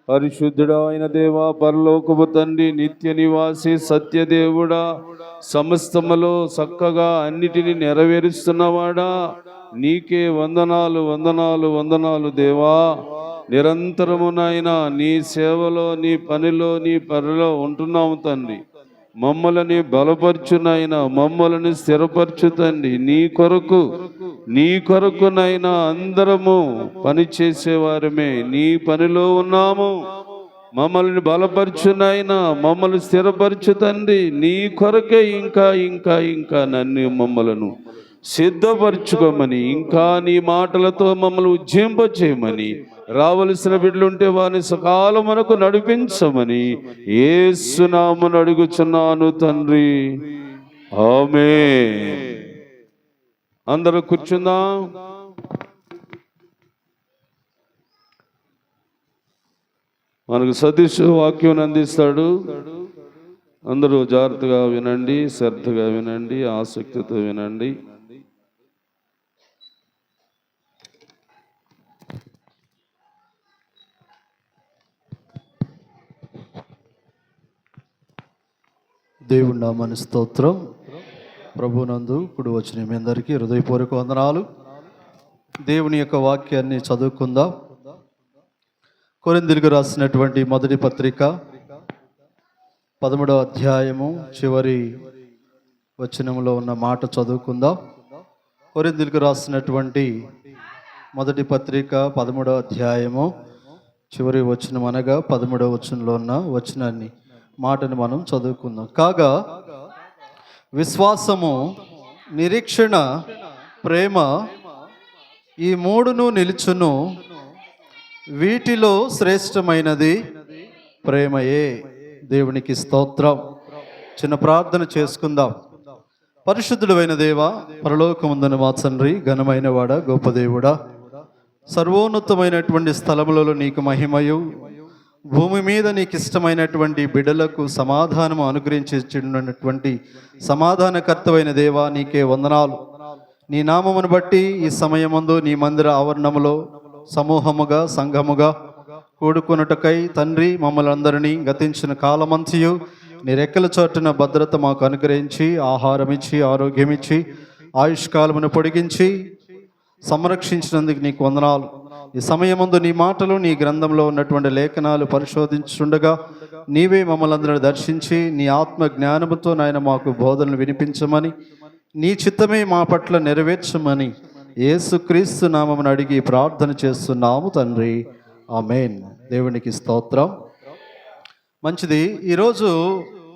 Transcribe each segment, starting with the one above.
పరిశుద్ధుడా అయిన దేవా, పరలోకపు తండ్రి, నిత్య నివాసి, సత్యదేవుడా, సమస్తములో చక్కగా అన్నిటినీ నెరవేరుస్తున్నవాడా, నీకే వందనాలు వందనాలు వందనాలు దేవా. నిరంతరము నాయనా నీ సేవలో, నీ పనిలో, నీ పరిలో ఉంటున్నాము తండ్రి. మమ్మల్ని బలపరచునైనా, మమ్మల్ని స్థిరపరచు తండ్రి. నీ కొరకు నైనా అందరము పని చేసేవారమే, నీ పనిలో ఉన్నాము. మమ్మల్ని బలపరచునైనా, మమ్మల్ని స్థిరపరచు తండ్రి. నీ కొరకే ఇంకా ఇంకా ఇంకా నన్ను మమ్మలను సిద్ధపరచుకోమని, ఇంకా నీ మాటలతో మమ్మల్ని ఉజ్జింపచేయమని, రావలసిన బిడ్డలుంటే వారిని సకాలమునకు నడిపించమని యేసు నామమున అడుగుచున్నాను తండ్రి, ఆమేన్. అందరూ కూర్చుందాం. మనకు సతీష్ వాక్యం అందిస్తాడు. అందరూ జాగ్రత్తగా వినండి, శ్రద్ధగా వినండి, ఆసక్తితో వినండి. దేవుని నామమునకు స్తోత్రం. ప్రభునందు ఇప్పుడు వచ్చిన మీ అందరికీ హృదయపూర్వక వందనాలు. దేవుని యొక్క వాక్యాన్ని చదువుకుందాం. కొరింథీయులకు రాసినటువంటి మొదటి పత్రిక 13వ అధ్యాయము చివరి వచనంలో ఉన్న మాట చదువుకుందాం. కొరింథీయులకు రాసినటువంటి మొదటి పత్రిక 13వ అధ్యాయము చివరి వచనం అనగా 13వ వచనంలో ఉన్న వచనాన్ని మాటను మనం చదువుకుందాం. కాగా విశ్వాసము, నిరీక్షణ, ప్రేమ ఈ మూడును నిలుచును. వీటిలో శ్రేష్టమైనది ప్రేమయే. దేవునికి స్తోత్రం. చిన్న ప్రార్థన చేసుకుందాం. పరిశుద్ధుడు అయిన దేవా, పరలోకముందున మా తండ్రి, ఘనమైన వాడ, గొప్ప దేవుడా, సర్వోన్నతమైనటువంటి స్థలములలో నీకు మహిమయు, భూమి మీద నీకు ఇష్టమైనటువంటి బిడ్డలకు సమాధానము అనుగ్రహించినటువంటి సమాధానకర్తవైన దేవా, నీకే వందనాలు. నీ నామమును బట్టి ఈ సమయమందు నీ మందిర ఆవరణములో సమూహముగా, సంఘముగా కూడుకొనుటకై తండ్రి, మమ్మల్ని అందరినీ గతించిన కాలమంతయు నీ రెక్కల చోటున భద్రత మాకు అనుగ్రహించి, ఆహారం ఇచ్చి, ఆరోగ్యం ఇచ్చి, ఆయుష్కాలమును పొడిగించి సంరక్షించినందుకు నీకు వందనాలు. ఈ సమయమందు నీ మాటలు, నీ గ్రంథంలో ఉన్నటువంటి లేఖనాలు పరిశోధించుండగా నీవే మమ్మల్ని అందరినీ దర్శించి నీ ఆత్మ జ్ఞానముతో నాయన మాకు బోధనలు వినిపించమని, నీ చిత్తమే మా పట్ల నెరవేర్చమని యేసుక్రీస్తు నామమున అడిగి ప్రార్థన చేస్తున్నాము తండ్రి, ఆమేన్. దేవునికి స్తోత్రం. మంచిది. ఈరోజు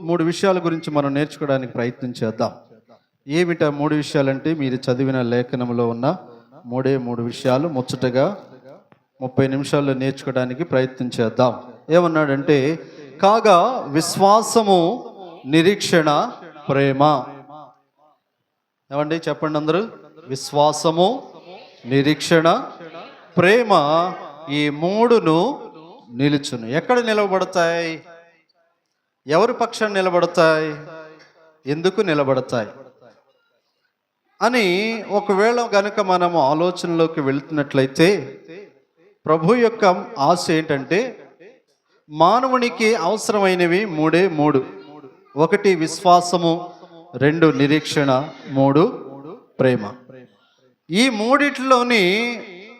3 విషయాల గురించి మనం నేర్చుకోవడానికి ప్రయత్నం చేద్దాం. ఏమిటా 3 విషయాలంటే, మీరు చదివిన లేఖనంలో ఉన్న 3 విషయాలు ముచ్చటగా 30 నిమిషాల్లో నేర్చుకోవడానికి ప్రయత్నం చేద్దాం. ఏమన్నాడంటే, కాగా విశ్వాసము, నిరీక్షణ, ప్రేమ. ఏమండి చెప్పండి అందరూ. విశ్వాసము, నిరీక్షణ, ప్రేమ ఈ మూడును నిలుచును. ఎక్కడ నిలబడతాయి? ఎవరి పక్షాన నిలబడతాయి? ఎందుకు నిలబడతాయి అని ఒకవేళ గనుక మనము ఆలోచనలోకి వెళుతున్నట్లయితే, ప్రభు యొక్క ఆశ ఏంటంటే, మానవునికి అవసరమైనవి 3. 1 విశ్వాసము, 2 నిరీక్షణ, 3 ప్రేమ. ఈ మూడిట్లోని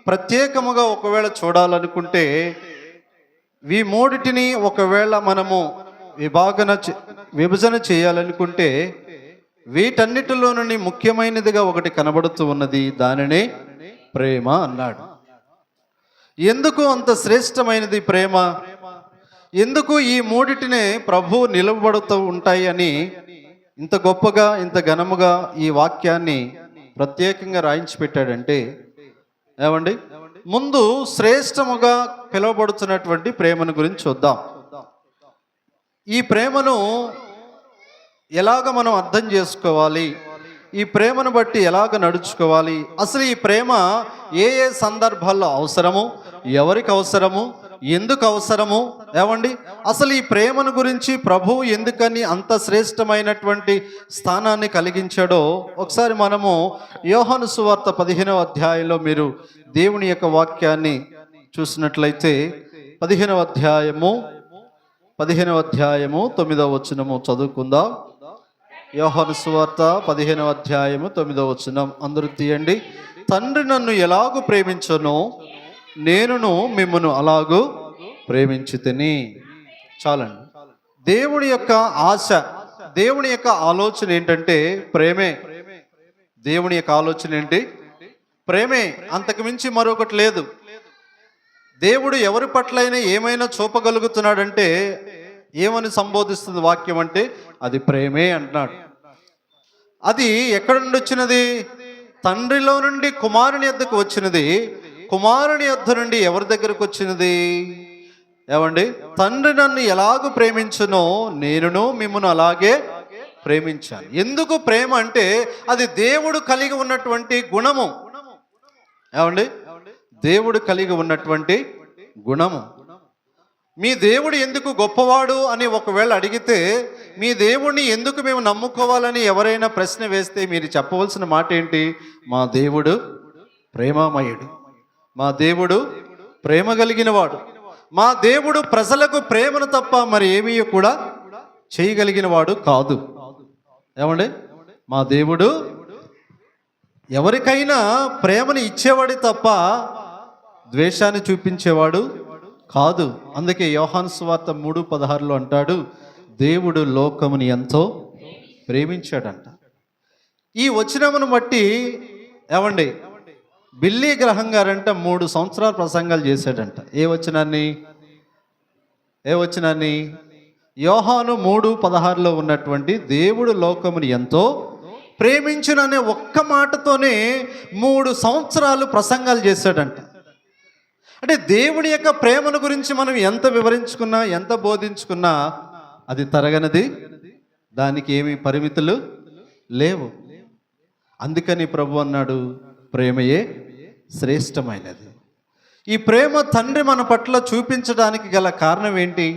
ప్రత్యేకముగా ఒకవేళ చూడాలనుకుంటే, ఈ మూడిటిని ఒకవేళ మనము విభజన చేయాలనుకుంటే, వీటన్నిటిలో నుండి ముఖ్యమైనదిగా ఒకటి కనబడుతూ ఉన్నది. దానినే ప్రేమ అన్నాడు. ఎందుకు అంత శ్రేష్టమైనది ప్రేమ? ఎందుకు ఈ మూడిటినే ప్రభు నిలబడుతూ ఉంటాయి అని ఇంత గొప్పగా, ఇంత ఘనముగా ఈ వాక్యాన్ని ప్రత్యేకంగా రాయించి పెట్టాడంటే, ఏమండి, ముందు శ్రేష్టముగా పిలువబడుతున్నటువంటి ప్రేమను గురించి చూద్దాం. ఈ ప్రేమను ఎలాగ మనం అర్థం చేసుకోవాలి, ఈ ప్రేమను బట్టి ఎలాగ నడుచుకోవాలి, అసలు ఈ ప్రేమ ఏ ఏ సందర్భాల్లో అవసరము, ఎవరికి అవసరము, ఎందుకు అవసరము, ఏమండి, అసలు ఈ ప్రేమను గురించి ప్రభువు ఎందుకని అంత శ్రేష్టమైనటువంటి స్థానాన్ని కలిగించాడో ఒకసారి మనము యోహాను సువార్త 15వ అధ్యాయంలో మీరు దేవుని యొక్క వాక్యాన్ని చూసినట్లయితే, 15వ అధ్యాయము 9వ వచనము చదువుకుందాం. యోహాను సువార్త 15వ అధ్యాయము 9వ వచనం అందరూ తీయండి. తండ్రి నన్ను ఎలాగూ ప్రేమించనో నేనును మిమ్మును అలాగూ ప్రేమించితిని. చాలండి. దేవుని యొక్క ఆశ, దేవుని యొక్క ఆలోచన ఏంటంటే ప్రేమే. దేవుని యొక్క ఆలోచన ఏంటి? ప్రేమే. అంతకు మించి మరొకటి లేదు. దేవుడు ఎవరి పట్లైనా ఏమైనా చూపగలుగుతున్నాడంటే ఏమని సంబోధిస్తుంది వాక్యం అంటే అది ప్రేమే అంటున్నాడు. అది ఎక్కడి నుండి వచ్చినది? తండ్రిలో నుండి కుమారుని యొద్దకు వచ్చినది. కుమారుని యొద్ద నుండి ఎవరి దగ్గరకు వచ్చినది? ఏమండి? తండ్రి నన్ను ఎలాగూ ప్రేమించునో నేనును మిమ్మును అలాగే ప్రేమించాను. ఎందుకు ప్రేమ అంటే అది దేవుడు కలిగి ఉన్నటువంటి గుణము. ఏమండి? దేవుడు కలిగి ఉన్నటువంటి గుణము. మీ దేవుడు ఎందుకు గొప్పవాడు అని ఒకవేళ అడిగితే, మీ దేవుడిని ఎందుకు మేము నమ్ముకోవాలని ఎవరైనా ప్రశ్న వేస్తే మీరు చెప్పవలసిన మాట ఏంటి? మా దేవుడు ప్రేమమయుడు, మా దేవుడు ప్రేమ కలిగిన వాడు, మా దేవుడు ప్రజలకు ప్రేమను తప్ప మరి ఏమీ కూడా చేయగలిగిన వాడు కాదు. ఏమండి? మా దేవుడు ఎవరికైనా ప్రేమను ఇచ్చేవాడు తప్ప ద్వేషాన్ని చూపించేవాడు కాదు. అందుకే యోహాను సువార్త 3:16 అంటాడు, దేవుడు లోకముని ఎంతో ప్రేమించాడంట. ఈ వచనమును బట్టి ఏమండి బిల్లీ గ్రహం గారంట 3 సంవత్సరాలు ప్రసంగాలు చేశాడంట. ఏ వచనాన్ని? యోహాను 3:16 ఉన్నటువంటి దేవుడు లోకముని ఎంతో ప్రేమించుననే ఒక్క మాటతోనే 3 సంవత్సరాలు ప్రసంగాలు చేశాడంట. అంటే దేవుడి యొక్క ప్రేమను గురించి మనం ఎంత వివరించుకున్నా, ఎంత బోధించుకున్నా అది తరగనిది, దానికి ఏమీ పరిమితులు లేవు. అందుకని ప్రభు అన్నాడు, ప్రేమయే శ్రేష్టమైనది. ఈ ప్రేమ తండ్రి మన పట్ల చూపించడానికి గల కారణం ఏంటి?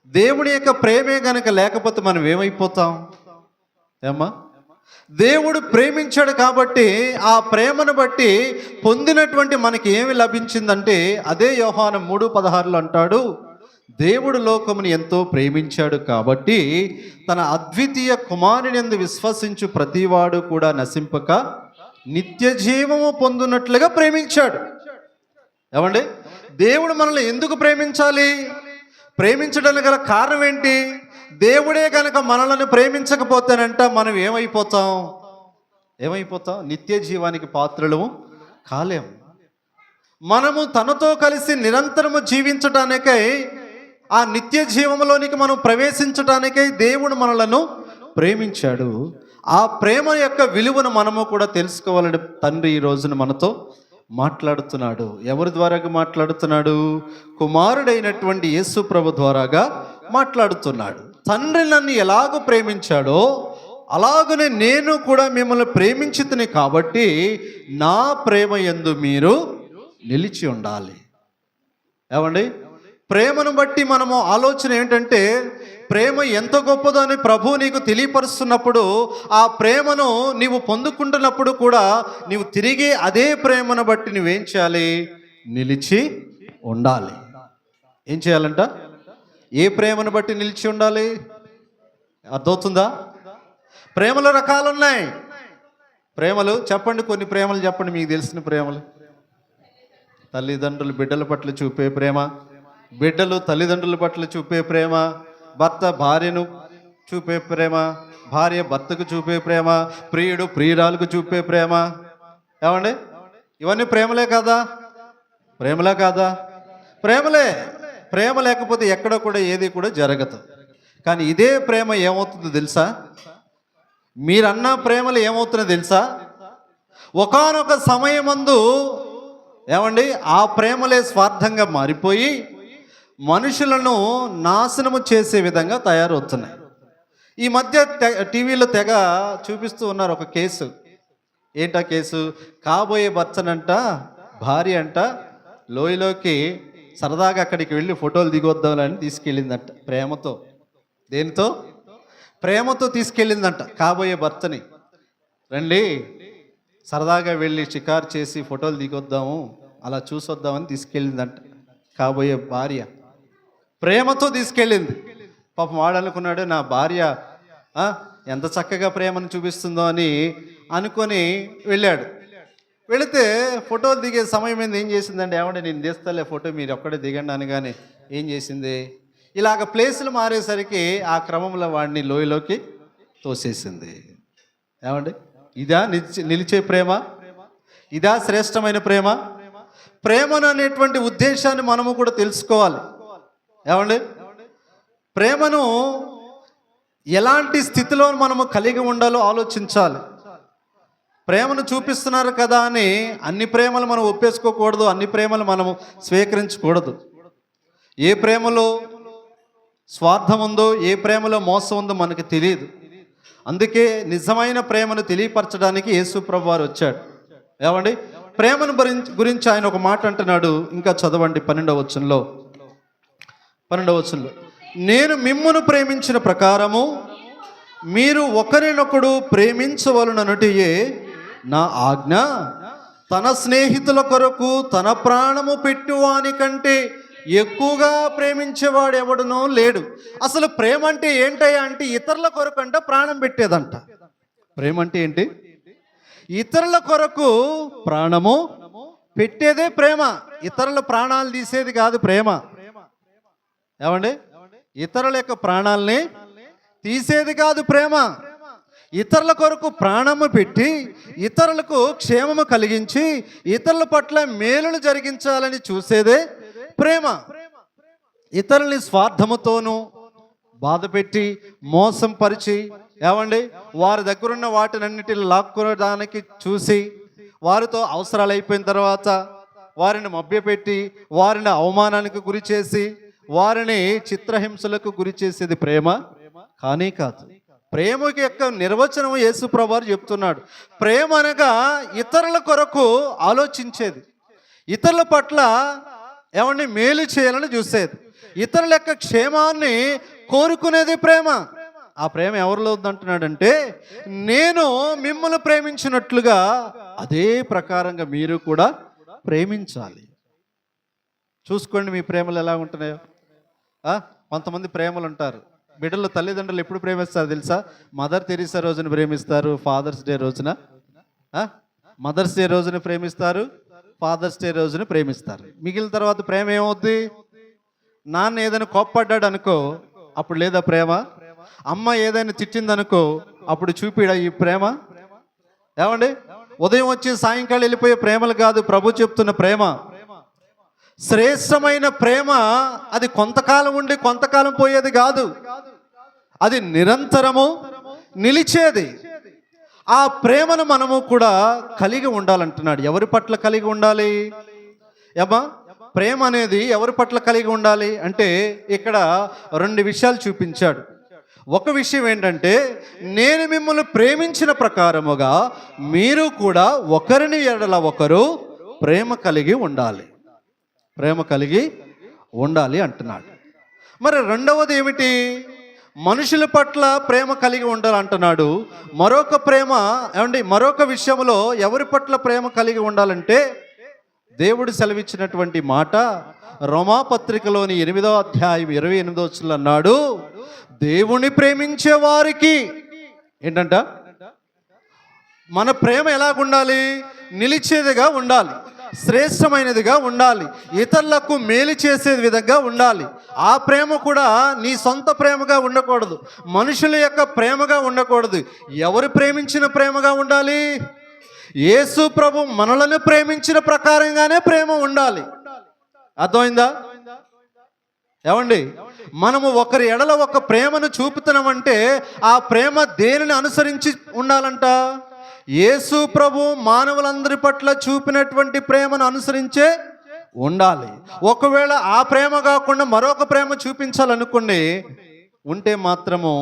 దేవుడి యొక్క ప్రేమే గనక లేకపోతే మనం ఏమైపోతాం? ఏమ్మా? దేవుడు ప్రేమించాడు కాబట్టి ఆ ప్రేమను బట్టి పొందినటువంటి మనకి ఏమి లభించిందంటే అదే యోహాను 3:16 అంటాడు, దేవుడు లోకముని ఎంతో ప్రేమించాడు కాబట్టి తన అద్వితీయ కుమారునియందు విశ్వసించు ప్రతివాడు కూడా నశింపక నిత్య జీవము పొందునట్లుగా ప్రేమించాడు. ఏమండి? దేవుడు మనల్ని ఎందుకు ప్రేమించాలి? ప్రేమించడానికి గల కారణం ఏంటి? దేవుడే కనుక మనల్ని ప్రేమించకపోతేనంట మనం ఏమైపోతాం? నిత్య జీవానికి పాత్రలు కాలేము. మనము తనతో కలిసి నిరంతరము జీవించటానికై, ఆ నిత్య జీవంలోనికి మనం ప్రవేశించటానికై దేవుడు మనలను ప్రేమించాడు. ఆ ప్రేమ యొక్క విలువను మనము కూడా తెలుసుకోవాలని తండ్రి ఈ రోజున మనతో మాట్లాడుతున్నాడు. ఎవరి ద్వారాగా మాట్లాడుతున్నాడు? కుమారుడైనటువంటి యేసు ప్రభు ద్వారాగా మాట్లాడుతున్నాడు. తండ్రి నన్ను ఎలాగో ప్రేమించాడో అలాగనే నేను కూడా మిమ్మల్ని ప్రేమించితిని కాబట్టి నా ప్రేమ యందు మీరు నిలిచి ఉండాలి. ఏమండి? ప్రేమను బట్టి మనము ఆలోచన ఏంటంటే ప్రేమ ఎంత గొప్పదో అని ప్రభువు నీకు తెలియపరుస్తున్నప్పుడు ఆ ప్రేమను నీవు పొందుకుంటున్నప్పుడు కూడా నీవు తిరిగి అదే ప్రేమను బట్టి నువ్వేం చేయాలి? నిలిచి ఉండాలి. ఏం చేయాలంట? ఏ ప్రేమను బట్టి నిలిచి ఉండాలి? అర్థమవుతుందా? ప్రేమలో రకాలు ఉన్నాయి. ప్రేమలు చెప్పండి, కొన్ని ప్రేమలు చెప్పండి మీకు తెలిసిన ప్రేమలు. తల్లిదండ్రులు బిడ్డల పట్ల చూపే ప్రేమ, బిడ్డలు తల్లిదండ్రుల పట్ల చూపే ప్రేమ, భర్త భార్యను చూపే ప్రేమ, భార్య భర్తకు చూపే ప్రేమ, ప్రియుడు ప్రియురాలకు చూపే ప్రేమ. ఏమండి? ఇవన్నీ ప్రేమలే కాదా? ప్రేమలే కాదా? ప్రేమలే. ప్రేమ లేకపోతే ఎక్కడ కూడా ఏది కూడా జరగదు. కానీ ఇదే ప్రేమ ఏమవుతుందో తెలుసా? మీరన్న ప్రేమలు ఏమవుతుందో తెలుసా? ఒకానొక సమయమందు ఏమండి ఆ ప్రేమలే స్వార్థంగా మారిపోయి మనుషులను నాశనము చేసే విధంగా తయారవుతున్నాయి. ఈ మధ్య టీవీలో తెగ చూపిస్తూ ఉన్నారు ఒక కేసు. ఏంటా కేసు? కాబోయే భర్తనంట భార్య అంట లోయలోకి సరదాగా అక్కడికి వెళ్ళి ఫోటోలు దిగొద్దామని తీసుకెళ్ళిందంట ప్రేమతో. దేనితో? ప్రేమతో తీసుకెళ్ళిందంట కాబోయే భర్తని. రండి సరదాగా వెళ్ళి షికారు చేసి ఫోటోలు దిగొద్దాము, అలా చూసొద్దామని తీసుకెళ్ళిందంట కాబోయే భార్య ప్రేమతో తీసుకెళ్ళింది. పాపం వాడు అనుకున్నాడు, నా భార్య ఎంత చక్కగా ప్రేమను చూపిస్తుందో అని అనుకొని వెళ్ళాడు. వెళితే ఫోటోలు దిగే సమయం ఏం చేసిందండి, ఏమంటే నేను తీస్తాలే ఫోటో, మీరు ఒక్కడే దిగండి అనగానే ఏం చేసింది, ఇలాగ ప్లేసులు మారేసరికి ఆ క్రమంలో వాడిని లోయలోకి తోసేసింది. ఏమండి, ఇదా నిలిచే ప్రేమ? ఇదా శ్రేష్టమైన ప్రేమ? ప్రేమను అనేటువంటి ఉద్దేశాన్ని మనము కూడా తెలుసుకోవాలి. ఏమండి, ప్రేమను ఎలాంటి స్థితిలో మనము కలిగి ఉండాలో ఆలోచించాలి. ప్రేమను చూపిస్తున్నారు కదా అని అన్ని ప్రేమలు మనం ఒప్పేసుకోకూడదు, అన్ని ప్రేమలు మనము స్వీకరించకూడదు. ఏ ప్రేమలో స్వార్థం ఉందో, ఏ ప్రేమలో మోసం ఉందో మనకు తెలియదు. అందుకే నిజమైన ప్రేమను తెలియపరచడానికి యేసు ప్రభువు వారు వచ్చాడు. ఏమండి, ప్రేమను గురించి ఆయన ఒక మాట అంటున్నాడు. ఇంకా చదవండి 12వ వచనంలో. నేను మిమ్మును ప్రేమించిన ప్రకారము మీరు ఒకరినొకడు ప్రేమించవలననుటయే నా ఆజ్ఞ. తన స్నేహితుల కొరకు తన ప్రాణము పెట్టువాని కంటే ఎక్కువగా ప్రేమించేవాడు ఎవడునో లేడు. అసలు ప్రేమ అంటే ఏంటయ్యా అంటే, ఇతరుల కొరకు అంట ప్రాణం పెట్టేదంట. ప్రేమ అంటే ఏంటి? ఇతరుల కొరకు ప్రాణము పెట్టేదే ప్రేమ. ఇతరుల ప్రాణాలు తీసేది కాదు ప్రేమ. ఏమండి, ఇతరుల యొక్క ప్రాణాలని తీసేది కాదు ప్రేమ. ఇతరుల కొరకు ప్రాణము పెట్టి ఇతరులకు క్షేమము కలిగించి ఇతరుల పట్ల మేలును జరిగించాలని చూసేదే ప్రేమ. ఇతరుల్ని స్వార్థముతోనూ బాధపెట్టి మోసం పరిచి, ఏమండి, వారి దగ్గరున్న వాటినన్నిటిని లాక్కోవడానికి చూసి వారితో అవసరాలు అయిపోయిన తర్వాత వారిని మభ్యపెట్టి వారిని అవమానానికి గురి చేసి వారిని చిత్రహింసలకు గురి చేసేది ప్రేమ కానీ కాదు. ప్రేమకి యొక్క నిర్వచనం యేసు ప్రభువు చెప్తున్నాడు. ప్రేమ అనగా ఇతరుల కొరకు ఆలోచించేది, ఇతరుల పట్ల ఏమండి మేలు చేయాలని చూసేది, ఇతరుల యొక్క క్షేమాన్ని కోరుకునేది ప్రేమ. ఆ ప్రేమ ఎవరిలో ఉందంటున్నాడంటే, నేను మిమ్మల్ని ప్రేమించినట్లుగా అదే ప్రకారంగా మీరు కూడా ప్రేమించాలి. చూసుకోండి మీ ప్రేమలు ఎలా ఉంటున్నాయో. కొంతమంది ప్రేమలు ఉంటారు, బిడ్డలు తల్లిదండ్రులు ఎప్పుడు ప్రేమిస్తారు తెలుసా? మదర్ తెరీసా రోజున ప్రేమిస్తారు, ఫాదర్స్ డే రోజున, మదర్స్ డే రోజున ప్రేమిస్తారు, ఫాదర్స్ డే రోజున ప్రేమిస్తారు. మిగిలిన తర్వాత ప్రేమ ఏమవుద్ది? నాన్న ఏదైనా కోప్పడ్డాడు అనుకో, అప్పుడు లేదా ప్రేమ? అమ్మ ఏదైనా తిట్టిందనుకో, అప్పుడు చూపిడా ఈ ప్రేమ? ఏమండి, ఉదయం వచ్చి సాయంకాలం వెళ్ళిపోయే ప్రేమలు కాదు ప్రభు చెప్తున్న ప్రేమ. శ్రేష్టమైన ప్రేమ అది కొంతకాలం ఉండి కొంతకాలం పోయేది కాదు, అది నిరంతరము నిలిచేది. ఆ ప్రేమను మనము కూడా కలిగి ఉండాలంటున్నాడు. ఎవరి పట్ల కలిగి ఉండాలి? ఏమా ప్రేమ అనేది ఎవరి పట్ల కలిగి ఉండాలి అంటే, ఇక్కడ 2 విషయాలు చూపించాడు. ఒక విషయం ఏంటంటే, నేను మిమ్మల్ని ప్రేమించిన ప్రకారముగా మీరు కూడా ఒకరిని ఎడల ఒకరు ప్రేమ కలిగి ఉండాలి, ప్రేమ కలిగి ఉండాలి అంటున్నాడు. మరి రెండవది ఏమిటి? మనుషుల పట్ల ప్రేమ కలిగి ఉండాలంటున్నాడు. మరొక ప్రేమ ఏమండి, మరొక విషయంలో ఎవరి పట్ల ప్రేమ కలిగి ఉండాలంటే, దేవుడు సెలవిచ్చినటువంటి మాట రోమాపత్రికలోని 8వ అధ్యాయం 28వ వచనంలో అన్నాడు, దేవుని ప్రేమించే వారికి ఏంటంట, మన ప్రేమ ఎలాగుండాలి? నిలిచేదిగా ఉండాలి, శ్రేష్టమైనదిగా ఉండాలి, ఇతరులకు మేలు చేసే విధంగా ఉండాలి. ఆ ప్రేమ కూడా నీ సొంత ప్రేమగా ఉండకూడదు, మనుషుల యొక్క ప్రేమగా ఉండకూడదు. ఎవరు ప్రేమించిన ప్రేమగా ఉండాలి? యేసు ప్రభు మనలను ప్రేమించిన ప్రకారంగానే ప్రేమ ఉండాలి. అర్థమైందా? ఏమండి, మనము ఒకరి ఎడల ఒక ప్రేమను చూపుతున్నామంటే ఆ ప్రేమ దేనిని అనుసరించి ఉండాలంట? యేసు ప్రభు మానవులందరి పట్ల చూపినటువంటి ప్రేమను అనుసరించే ఉండాలి. ఒకవేళ ఆ ప్రేమ కాకుండా మరొక ప్రేమ చూపించాలనుకోండి, ఉంటే మాత్రము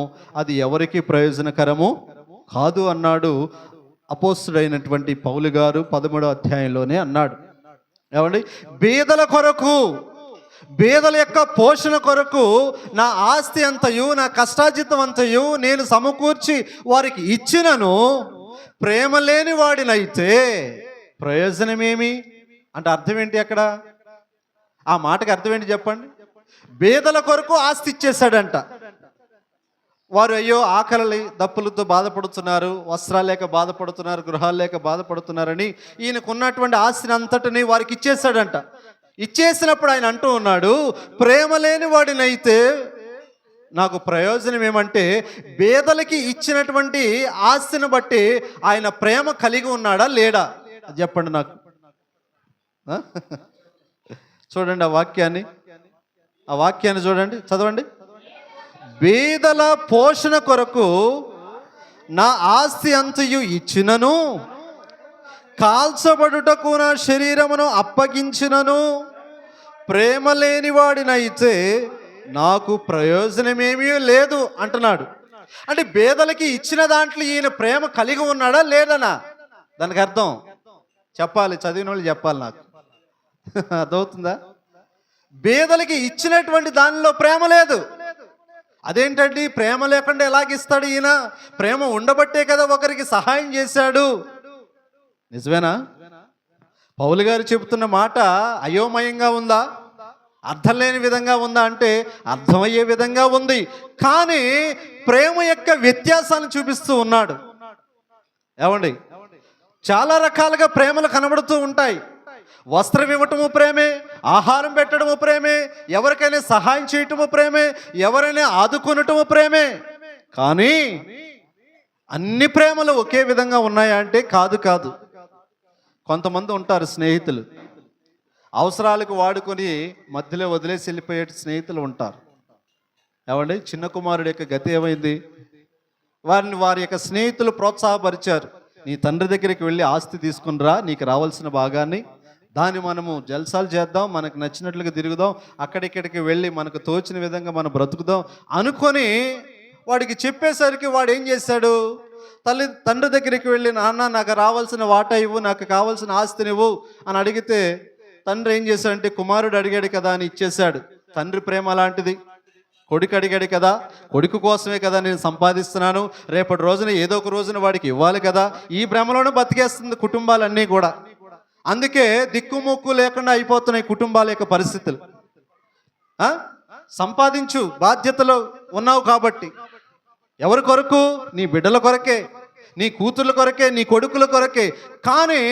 అది ఎవరికి ప్రయోజనకరము కాదు అన్నాడు అపోస్తుడైనటువంటి పౌలు గారు 13వ అధ్యాయంలోనే అన్నాడు. ఏమండి, బీదల కొరకు, బీదల యొక్క పోషణ కొరకు నా ఆస్తి అంతయు నా కష్టార్జితం అంతయు నేను సమకూర్చి వారికి ఇచ్చినను, ప్రేమ లేని వాడినైతే ప్రయోజనమేమి అంటే అర్థం ఏంటి? ఆ మాటకి అర్థం ఏంటి చెప్పండి? బేదల కొరకు ఆస్తి ఇచ్చేశాడంట. వారు అయ్యో ఆకలి దప్పులతో బాధపడుతున్నారు, వస్త్రాలు లేక బాధపడుతున్నారు, గృహాలు లేక బాధపడుతున్నారని ఈయనకున్నటువంటి ఆస్తిని అంతటిని వారికి ఇచ్చేశాడంట. ఇచ్చేసినప్పుడు ఆయన అంటూ ఉన్నాడు, ప్రేమ లేని వాడినైతే నాకు ప్రయోజనం ఏమంటే, బేదలకి ఇచ్చినటువంటి ఆస్తిని బట్టి ఆయన ప్రేమ కలిగి ఉన్నాడా లేడా చెప్పండి నాకు. చూడండి ఆ వాక్యాన్ని చూడండి, చదవండి. బేదల పోషణ కొరకు నా ఆస్తి అంతయు ఇచ్చినను, కాల్చబడుటకు నా శరీరమును అప్పగించినను, ప్రేమ లేని వాడినైతే నాకు ప్రయోజనమేమీ లేదు అంటున్నాడు. అంటే బేదలకి ఇచ్చిన దాంట్లో ఈయన ప్రేమ కలిగి ఉన్నాడా లేదనా? దానికి అర్థం చెప్పాలి, చదివిన వాళ్ళు చెప్పాలి నాకు. అర్థమవుతుందా? బేదలకి ఇచ్చినటువంటి దానిలో ప్రేమ లేదు. అదేంటండి, ప్రేమ లేకుండా ఎలాగిస్తాడు ఈయన? ప్రేమ ఉండబట్టే కదా ఒకరికి సహాయం చేశాడు. నిజమేనా? పౌలు గారు చెబుతున్న మాట అయోమయంగా ఉందా? అర్థం లేని విధంగా ఉందా అంటే అర్థమయ్యే విధంగా ఉంది. కానీ ప్రేమ యొక్క వ్యత్యాసాన్ని చూపిస్తూ ఉన్నాడు. ఏమండి, చాలా రకాలుగా ప్రేమలు కనబడుతూ ఉంటాయి. వస్త్రం ఇవ్వటము ప్రేమే, ఆహారం పెట్టడము ప్రేమే, ఎవరికైనా సహాయం చేయటము ప్రేమే, ఎవరైనా ఆదుకొనటము ప్రేమే. కానీ అన్ని ప్రేమలు ఒకే విధంగా ఉన్నాయా అంటే కాదు. కొంతమంది ఉంటారు స్నేహితులు, అవసరాలకు వాడుకొని మధ్యలో వదిలేసి వెళ్ళిపోయే స్నేహితులు ఉంటారు. ఏమండి, చిన్న కుమారుడి యొక్క గతి ఏమైంది? వారి యొక్క స్నేహితులు ప్రోత్సాహపరిచారు, నీ తండ్రి దగ్గరికి వెళ్ళి ఆస్తి తీసుకునిరా, నీకు రావాల్సిన భాగాన్ని, దాన్ని మనము జల్సాలు చేద్దాం, మనకు నచ్చినట్లుగా తిరుగుదాం, అక్కడిక్కడికి వెళ్ళి మనకు తోచిన విధంగా మనం బ్రతుకుదాం అనుకొని వాడికి చెప్పేసరికి వాడు ఏం చేశాడు? తండ్రి దగ్గరికి వెళ్ళి, నాన్న నాకు రావాల్సిన వాటా ఇవ్వు, నాకు కావాల్సిన ఆస్తిని ఇవ్వు అని అడిగితే తండ్రి ఏం చేశాడంటే, కుమారుడు అడిగాడు కదా అని ఇచ్చేశాడు. తండ్రి ప్రేమ అలాంటిది. కొడుకు అడిగాడు కదా, కొడుకు కోసమే కదా నేను సంపాదిస్తున్నాను, రేపటి రోజున ఏదో ఒక రోజున వాడికి ఇవ్వాలి కదా. ఈ భ్రమలోనే బతికేస్తుంది కుటుంబాలన్నీ కూడా. అందుకే దిక్కుముక్కు లేకుండా అయిపోతున్నాయి కుటుంబాల యొక్క పరిస్థితులు. సంపాదించు, బాధ్యతలో ఉన్నావు కాబట్టి. ఎవరి కొరకు? నీ బిడ్డల కొరకే, నీ కూతుర్ల కొరకే, నీ కొడుకుల కొరకే. కానీ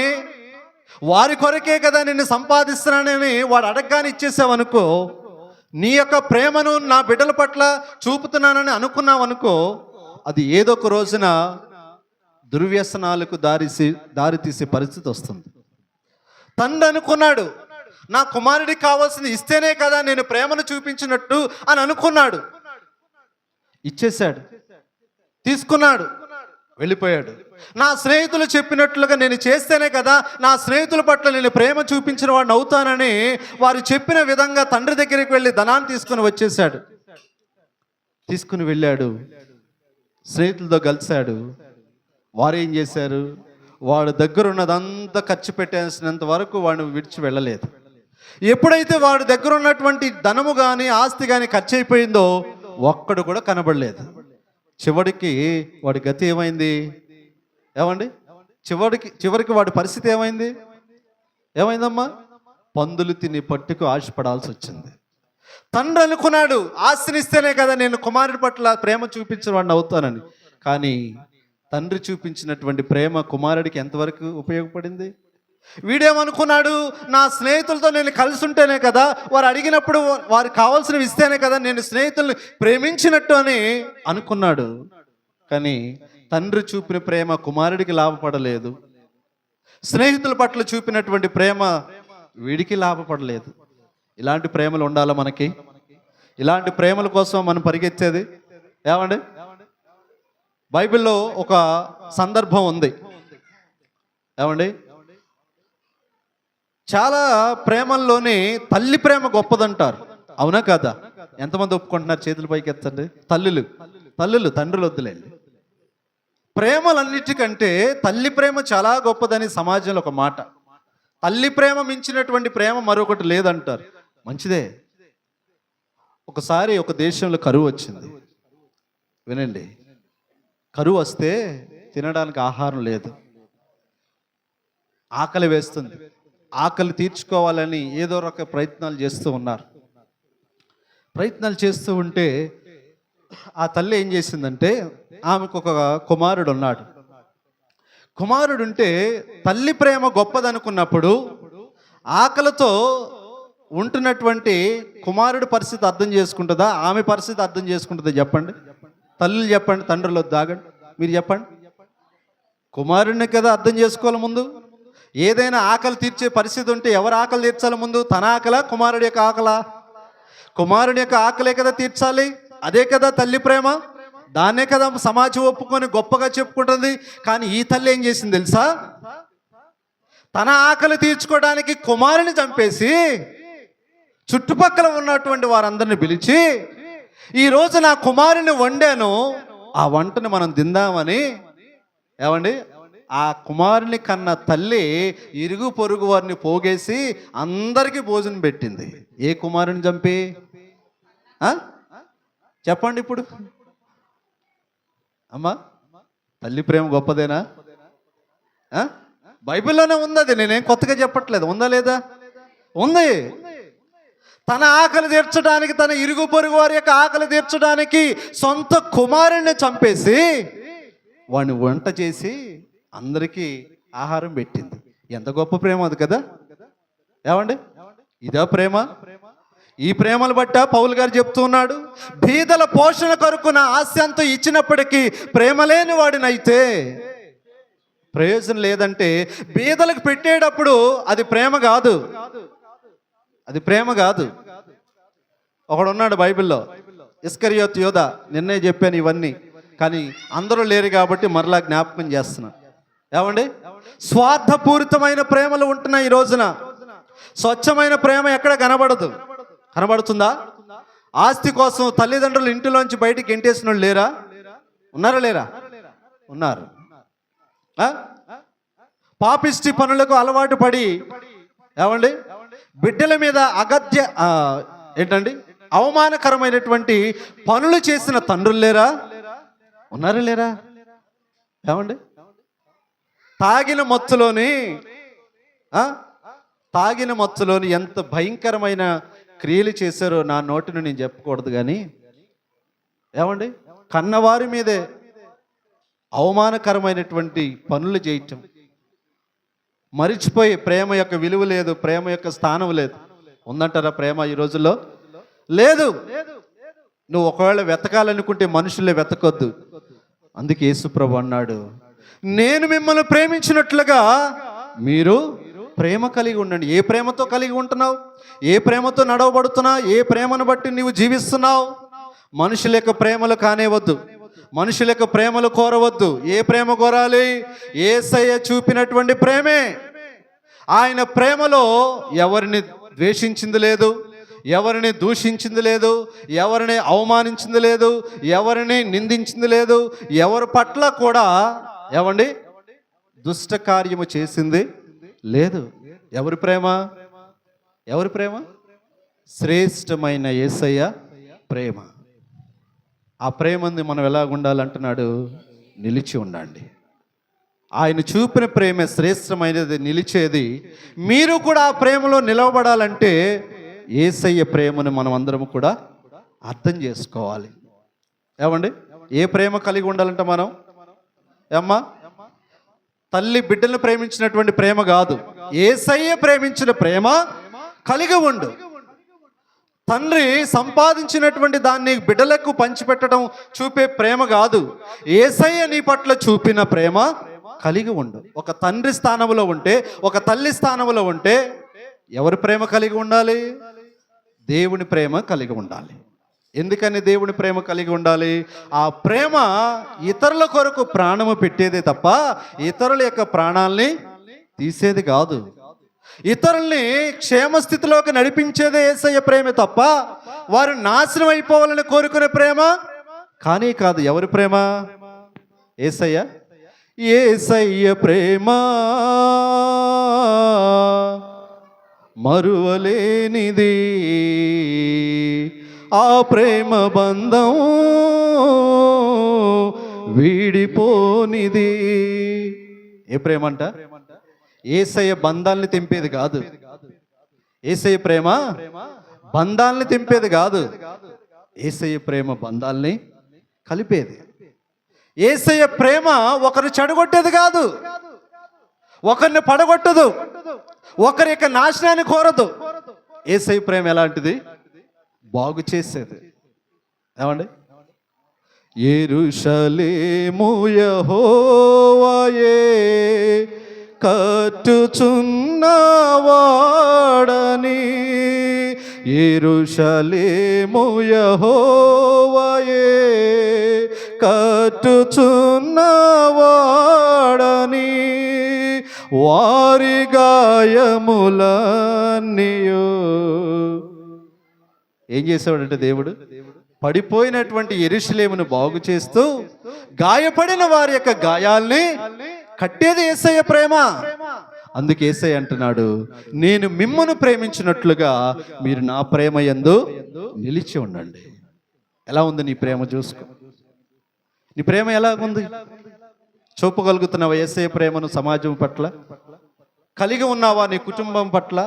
వారి కొరకే కదా నిన్ను సంపాదిస్తున్నానని వాడు అడగగానే ఇచ్చేసావనుకో, నీ యొక్క ప్రేమను నా బిడ్డల పట్ల చూపుతున్నానని అనుకున్నావనుకో, అది ఏదో ఒక రోజున దుర్వ్యసనాలకు దారితీసే పరిస్థితి వస్తుంది. తండ్రి అనుకున్నాడు, నా కుమారుడికి కావాల్సింది ఇస్తేనే కదా నేను ప్రేమను చూపించినట్టు అని అనుకున్నాడు. ఇచ్చేశాడు, తీసుకున్నాడు, వెళ్ళిపోయాడు. నా స్నేహితులు చెప్పినట్లుగా నేను చేస్తేనే కదా నా స్నేహితుల పట్ల నేను ప్రేమ చూపించిన వాడిని అవుతానని వారు చెప్పిన విధంగా తండ్రి దగ్గరికి వెళ్ళి ధనాన్ని తీసుకుని వచ్చేసాడు. తీసుకుని వెళ్ళాడు, స్నేహితులతో కలిశాడు. వారు ఏం చేశారు? వాడు దగ్గర ఉన్నదంతా ఖర్చు పెట్టేసినంత వరకు వాడిని విడిచి వెళ్ళలేదు. ఎప్పుడైతే వాడి దగ్గర ఉన్నటువంటి ధనము కానీ ఆస్తి కానీ ఖర్చు అయిపోయిందో ఒక్కడు కూడా కనబడలేదు. చివరికి వాడి గతి ఏమైంది? ఏమండి, చివరికి వాడి పరిస్థితి ఏమైందమ్మా? పందులు తిని పట్టుకు ఆశపడాల్సి వచ్చింది. తండ్రి అనుకున్నాడు, ఆస్తినిస్తేనే కదా నేను కుమారుడి పట్ల ప్రేమ చూపించిన వాడిని అవుతానని. కానీ తండ్రి చూపించినటువంటి ప్రేమ కుమారుడికి ఎంతవరకు ఉపయోగపడింది? వీడేమనుకున్నాడు, నా స్నేహితులతో నేను కలిసి ఉంటేనే కదా, వారు అడిగినప్పుడు వారికి కావాల్సినవి ఇస్తేనే కదా నేను స్నేహితుల్ని ప్రేమించినట్టు అని అనుకున్నాడు. కానీ తండ్రి చూపిన ప్రేమ కుమారుడికి లాభపడలేదు. స్నేహితుల పట్ల చూపినటువంటి ప్రేమ వీడికి లాభపడలేదు. ఇలాంటి ప్రేమలు ఉండాలా మనకి? ఇలాంటి ప్రేమల కోసం మనం పరిగెత్తేది? ఏమండి, బైబిల్లో ఒక సందర్భం ఉంది. ఏమండి, చాలా ప్రేమల్లోని తల్లి ప్రేమ గొప్పదంటారు. అవునా కాదా? ఎంతమంది ఒప్పుకుంటున్నారు? చేతుల పైకి ఎత్తండి. తల్లులు తండ్రులు వద్దులేండి. ప్రేమలన్నిటికంటే తల్లి ప్రేమ చాలా గొప్పదని సమాజంలో ఒక మాట. తల్లి ప్రేమ మించినటువంటి ప్రేమ మరొకటి లేదంటారు. మంచిదే. ఒకసారి ఒక దేశంలో కరువు వచ్చింది. వినండి, కరువు వస్తే తినడానికి ఆహారం లేదు, ఆకలి వేస్తుంది. ఆకలి తీర్చుకోవాలని ఏదో రక ప్రయత్నాలు చేస్తూ ఉన్నారు. ప్రయత్నాలు చేస్తూ ఉంటే ఆ తల్లి ఏం చేసిందంటే, ఆమెకు ఒక కుమారుడు ఉన్నాడు. కుమారుడు ఉంటే తల్లి ప్రేమ గొప్పదనుకున్నప్పుడు ఆకలితో ఉంటున్నటువంటి కుమారుడి పరిస్థితి అర్థం చేసుకుంటుందా, ఆమె పరిస్థితి అర్థం చేసుకుంటుందా? చెప్పండి, తల్లులు చెప్పండి, తండ్రులు దాగండి, మీరు చెప్పండి. కుమారుడిని కదా అర్థం చేసుకోవాలి ముందు. ఏదైనా ఆకలి తీర్చే పరిస్థితి ఉంటే ఎవరు ఆకలి తీర్చాలి ముందు? తన ఆకలా, కుమారుడి యొక్క ఆకలా? కుమారుడి యొక్క ఆకలే కదా తీర్చాలి. అదే కదా తల్లి ప్రేమ. దాన్నే కదా సమాజం ఒప్పుకొని గొప్పగా చెప్పుకుంటుంది. కానీ ఈ తల్లి ఏం చేసింది తెలుసా? తన ఆకలి తీర్చుకోవడానికి కుమారుని చంపేసి చుట్టుపక్కల ఉన్నటువంటి వారందరిని పిలిచి, ఈరోజు నా కుమారుని వండాను, ఆ వంటను మనం తిందామని, ఏమండి, ఆ కుమారుని కన్న తల్లి ఇరుగు పొరుగు వారిని పోగేసి అందరికీ భోజనం పెట్టింది. ఏ కుమారుని చంపి? చెప్పండి ఇప్పుడు. అమ్మా, తల్లి ప్రేమ గొప్పదేనా? బైబిల్లోనే ఉంది అది, నేనేం కొత్తగా చెప్పట్లేదు. ఉందా లేదా? ఉంది. తన ఆకలి తీర్చడానికి, తన ఇరుగు పొరుగు వారి యొక్క ఆకలి తీర్చడానికి సొంత కుమారుణ్ణి చంపేసి వాడిని వంట చేసి అందరికీ ఆహారం పెట్టింది. ఎంత గొప్ప ప్రేమ అది కదా. ఏమండి, ఇదా ప్రేమ? ఈ ప్రేమను బట్ట పౌలు గారు చెప్తూ ఉన్నాడు, బీదల పోషణ కొరకు నా ఆస్యంతో ఇచ్చినప్పటికీ ప్రేమ లేని వాడినైతే ప్రయోజనం లేదంటే, బీదలకు పెట్టేటప్పుడు అది ప్రేమ కాదు, అది ప్రేమ కాదు. ఒకడున్నాడు బైబిల్లో, ఇస్కరియోతు యోధ. నిన్నే చెప్పాను ఇవన్నీ, కానీ అందరూ లేరు కాబట్టి మరలా జ్ఞాపకం చేస్తున్నా. ఏమండి, స్వార్థపూరితమైన ప్రేమలు ఉంటున్నాయి ఈ రోజున. స్వచ్ఛమైన ప్రేమ ఎక్కడ కనబడదు. కనబడుతుందా? ఆస్తి కోసం తల్లిదండ్రులు ఇంటిలోంచి బయటికి ఎంటేసిన వాళ్ళు లేరా? ఉన్నారా లేరా? ఉన్నారు. పాపిష్టి పనులకు అలవాటు పడి, ఏమండి, బిడ్డల మీద ఏంటండి అవమానకరమైనటువంటి పనులు చేసిన తండ్రులు లేరా? ఉన్నారా లేరా? ఏమండి, తాగిన మత్తులోని ఎంత భయంకరమైన క్రియలు చేశారో నా నోటిని నేను చెప్పకూడదు, కానీ ఏమండి, కన్నవారి మీదే అవమానకరమైనటువంటి పనులు చేయటం, మరిచిపోయి ప్రేమ యొక్క విలువ లేదు, ప్రేమ యొక్క స్థానం లేదు. ఉందంటారా ప్రేమ ఈ రోజుల్లో? లేదు. నువ్వు ఒకవేళ వెతకాలనుకుంటే మనుషులే వెతకొద్దు. అందుకే యేసుప్రభు అన్నాడు, నేను మిమ్మల్ని ప్రేమించినట్లుగా మీరు ప్రేమ కలిగి ఉండండి. ఏ ప్రేమతో కలిగి ఉంటున్నావు? ఏ ప్రేమతో నడవబడుతున్నావు? ఏ ప్రేమను బట్టి నీవు జీవిస్తున్నావు? మనుషుల యొక్క ప్రేమలు కానేవద్దు, మనుషుల యొక్క ప్రేమలు కోరవద్దు. ఏ ప్రేమ కోరాలి? యేసయ్య చూపినటువంటి ప్రేమే. ఆయన ప్రేమలో ఎవరిని ద్వేషించింది లేదు, ఎవరిని దూషించింది లేదు, ఎవరిని అవమానించింది లేదు, ఎవరిని నిందించింది లేదు, ఎవరి పట్ల కూడా ఏమండి దుష్ట కార్యము చేసింది లేదు. ఎవరి ప్రేమ? ఎవరి ప్రేమ? శ్రేష్టమైన యేసయ్య ప్రేమ. ఆ ప్రేమని మనం ఎలా ఉండాలంటున్నాడు? నిలిచి ఉండండి. ఆయన చూపిన ప్రేమ శ్రేష్టమైనది, నిలిచేది. మీరు కూడా ఆ ప్రేమలో నిలవబడాలంటే యేసయ్య ప్రేమను మనం అందరం కూడా అర్థం చేసుకోవాలి. ఏమండి, ఏ ప్రేమ కలిగి ఉండాలంటే మనం ఏమ్మా, తల్లి బిడ్డలను ప్రేమించినటువంటి ప్రేమ కాదు, యేసయ్య ప్రేమించిన ప్రేమ కలిగి ఉండు. తండ్రి సంపాదించినటువంటి దాన్ని బిడ్డలకు పంచిపెట్టడం చూపే ప్రేమ కాదు, యేసయ్య నీ పట్ల చూపిన ప్రేమ కలిగి ఉండు. ఒక తండ్రి స్థానంలో ఉంటే, ఒక తల్లి స్థానంలో ఉంటే ఎవరి ప్రేమ కలిగి ఉండాలి? దేవుని ప్రేమ కలిగి ఉండాలి. ఎందుకని దేవుని ప్రేమ కలిగి ఉండాలి? ఆ ప్రేమ ఇతరుల కొరకు ప్రాణము పెట్టేదే తప్ప ఇతరుల యొక్క ప్రాణాలని తీసేది కాదు. ఇతరుల్ని క్షేమస్థితిలోకి నడిపించేదే యేసయ్య ప్రేమ తప్ప వారు నాశనం అయిపోవాలని కోరుకునే ప్రేమ కానీ కాదు. ఎవరి ప్రేమ? యేసయ్య. యేసయ్య ప్రేమ మరువలేనిది, ఆ ప్రేమ బంధం వీడిపోనిది. ఏ ప్రేమ అంట? యేసయ్య బంధాల్ని తెంపేది కాదు. యేసయ్య ప్రేమ బంధాల్ని తెంపేది కాదు. యేసయ్య ప్రేమ బంధాల్ని కలిపేది. యేసయ్య ప్రేమ ఒకరిని చెడగొట్టేది కాదు, ఒకరిని పడగొట్టదు, ఒకరి యొక్క నాశనాన్ని కోరదు. యేసయ్య ప్రేమ ఎలాంటిది? బాగు చేసేది. ఏమండి? యెరూషలేము యెహోవాయే కట్టుచున్నవాడని, యెరూషలేము యెహోవాయే కట్టుచున్నవాడని, వారి గాయములన్నీయు. ఏం చేసేవాడంటే దేవుడు పడిపోయినటువంటి యెరూషలేమును బాగు చేస్తూ గాయపడిన వారి యొక్క గాయాల్ని కట్టేది యేసయ్య ప్రేమ. అందుకే యేసయ్య అంటున్నాడు, నేను మిమ్మును ప్రేమించినట్లుగా మీరు నా ప్రేమ యందు నిలిచి ఉండండి. ఎలా ఉంది నీ ప్రేమ? చూసుకో. నీ ప్రేమ ఎలా ఉంది? చూపగలుగుతున్నావా యేసయ్య ప్రేమను సమాజం పట్ల? కలిగి ఉన్నావా నీ కుటుంబం పట్ల,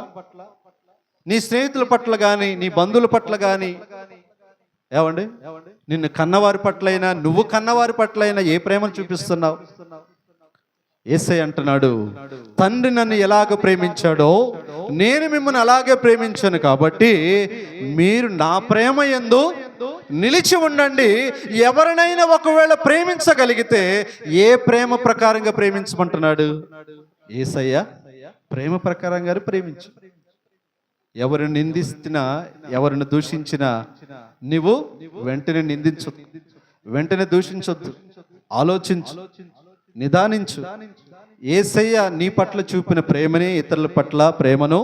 నీ స్నేహితుల పట్ల కానీ, నీ బంధువుల పట్ల కానీ? ఏమండి? నిన్ను కన్నవారి పట్లైనా, నువ్వు కన్నవారి పట్లైనా ఏ ప్రేమను చూపిస్తున్నావు? యేసయ్య అంటున్నాడు, తండ్రి నన్ను ఎలాగ ప్రేమించాడో నేను మిమ్మల్ని అలాగే ప్రేమించాను, కాబట్టి మీరు నా ప్రేమ యందు నిలిచి ఉండండి. ఎవరినైనా ఒకవేళ ప్రేమించగలిగితే ఏ ప్రేమ ప్రకారంగా ప్రేమించమంటున్నాడు? యేసయ్య ప్రేమ ప్రకారంగా ప్రేమించు. ఎవరిని నిందిస్తున్నా, ఎవరిని దూషించినా నువ్వు వెంటనే నిందించొద్దు, వెంటనే దూషించొద్దు. ఆలోచించు, నిదానించు. యేసయ్య నీ పట్ల చూపిన ప్రేమని ఇతరుల పట్ల ప్రేమను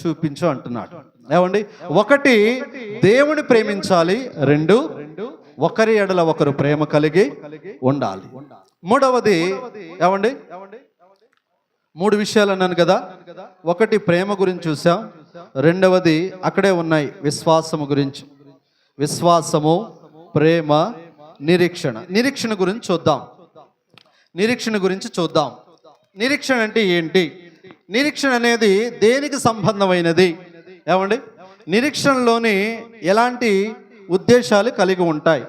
చూపించు అంటున్నాడు. ఏమండి? ఒకటి, దేవుని ప్రేమించాలి. రెండు, ఒకరి ఎడల ఒకరు ప్రేమ కలిగి ఉండాలి. మూడవది ఏమండి? మూడు విషయాలు అన్నాను కదా. ఒకటి ప్రేమ గురించి చూసాం, రెండవది అక్కడే ఉన్నాయి విశ్వాసము గురించి. విశ్వాసము, ప్రేమ, నిరీక్షణ. నిరీక్షణ గురించి చూద్దాం. నిరీక్షణ గురించి చూద్దాం. నిరీక్షణ అంటే ఏంటి? నిరీక్షణ అనేది దేనికి సంబంధమైనది? ఏమండి? నిరీక్షణలోని ఎలాంటి ఉద్దేశాలు కలిగి ఉంటాయి?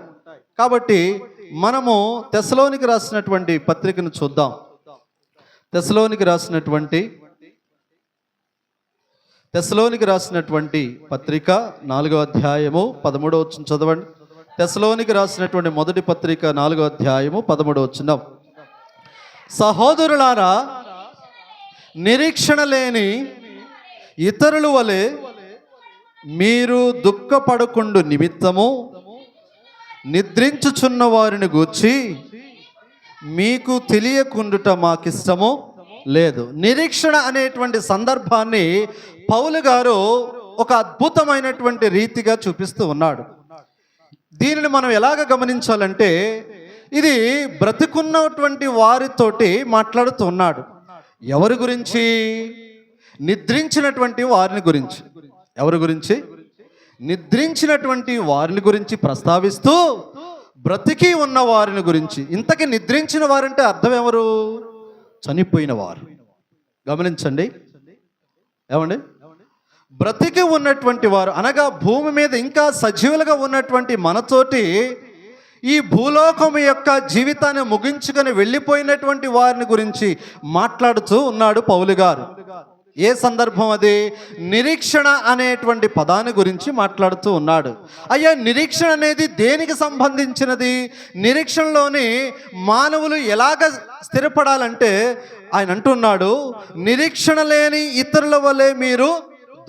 కాబట్టి మనము తెస్సలోనికి రాసినటువంటి పత్రికను చూద్దాం. తెస్సలోనికి రాసినటువంటి పత్రిక 4వ అధ్యాయము 13వ వచనం చదవండి. తెస్సలోనికి రాసినటువంటి మొదటి పత్రిక 4వ అధ్యాయము 13వ వచనం. సహోదరులారా, నిరీక్షణ లేని ఇతరుల వలె మీరు దుఃఖపడకుండు నిమిత్తము నిద్రించుచున్న వారిని గూర్చి మీకు తెలియకుండుట మాకిష్టము లేదు. నిరీక్షణ అనేటువంటి సందర్భాన్ని పౌలు గారు ఒక అద్భుతమైనటువంటి రీతిగా చూపిస్తూ ఉన్నాడు. దీనిని మనం ఎలాగ గమనించాలంటే, ఇది బ్రతికున్నటువంటి వారితోటి మాట్లాడుతూ ఉన్నాడు. ఎవరి గురించి? నిద్రించినటువంటి వారిని గురించి. ఎవరి గురించి? నిద్రించినటువంటి వారిని గురించి ప్రస్తావిస్తూ బ్రతికి ఉన్న వారిని గురించి. ఇంతకీ నిద్రించిన వారంటే అర్థం ఎవరు? చనిపోయిన వారు. గమనించండి. ఏమండి? బ్రతికి ఉన్నటువంటి వారు అనగా భూమి మీద ఇంకా సజీవులుగా ఉన్నటువంటి మనతోటి ఈ భూలోకం యొక్క జీవితాన్ని ముగించుకొని వెళ్ళిపోయినటువంటి వారిని గురించి మాట్లాడుతూ ఉన్నాడు పౌలు గారు. ఏ సందర్భం అది? నిరీక్షణ అనేటువంటి పదాన్ని గురించి మాట్లాడుతూ ఉన్నాడు. అయ్యా, నిరీక్షణ అనేది దేనికి సంబంధించినది? నిరీక్షణలోని మానవులు ఎలాగ స్థిరపడాలంటే ఆయన అంటున్నాడు, నిరీక్షణ లేని ఇతరుల వలె మీరు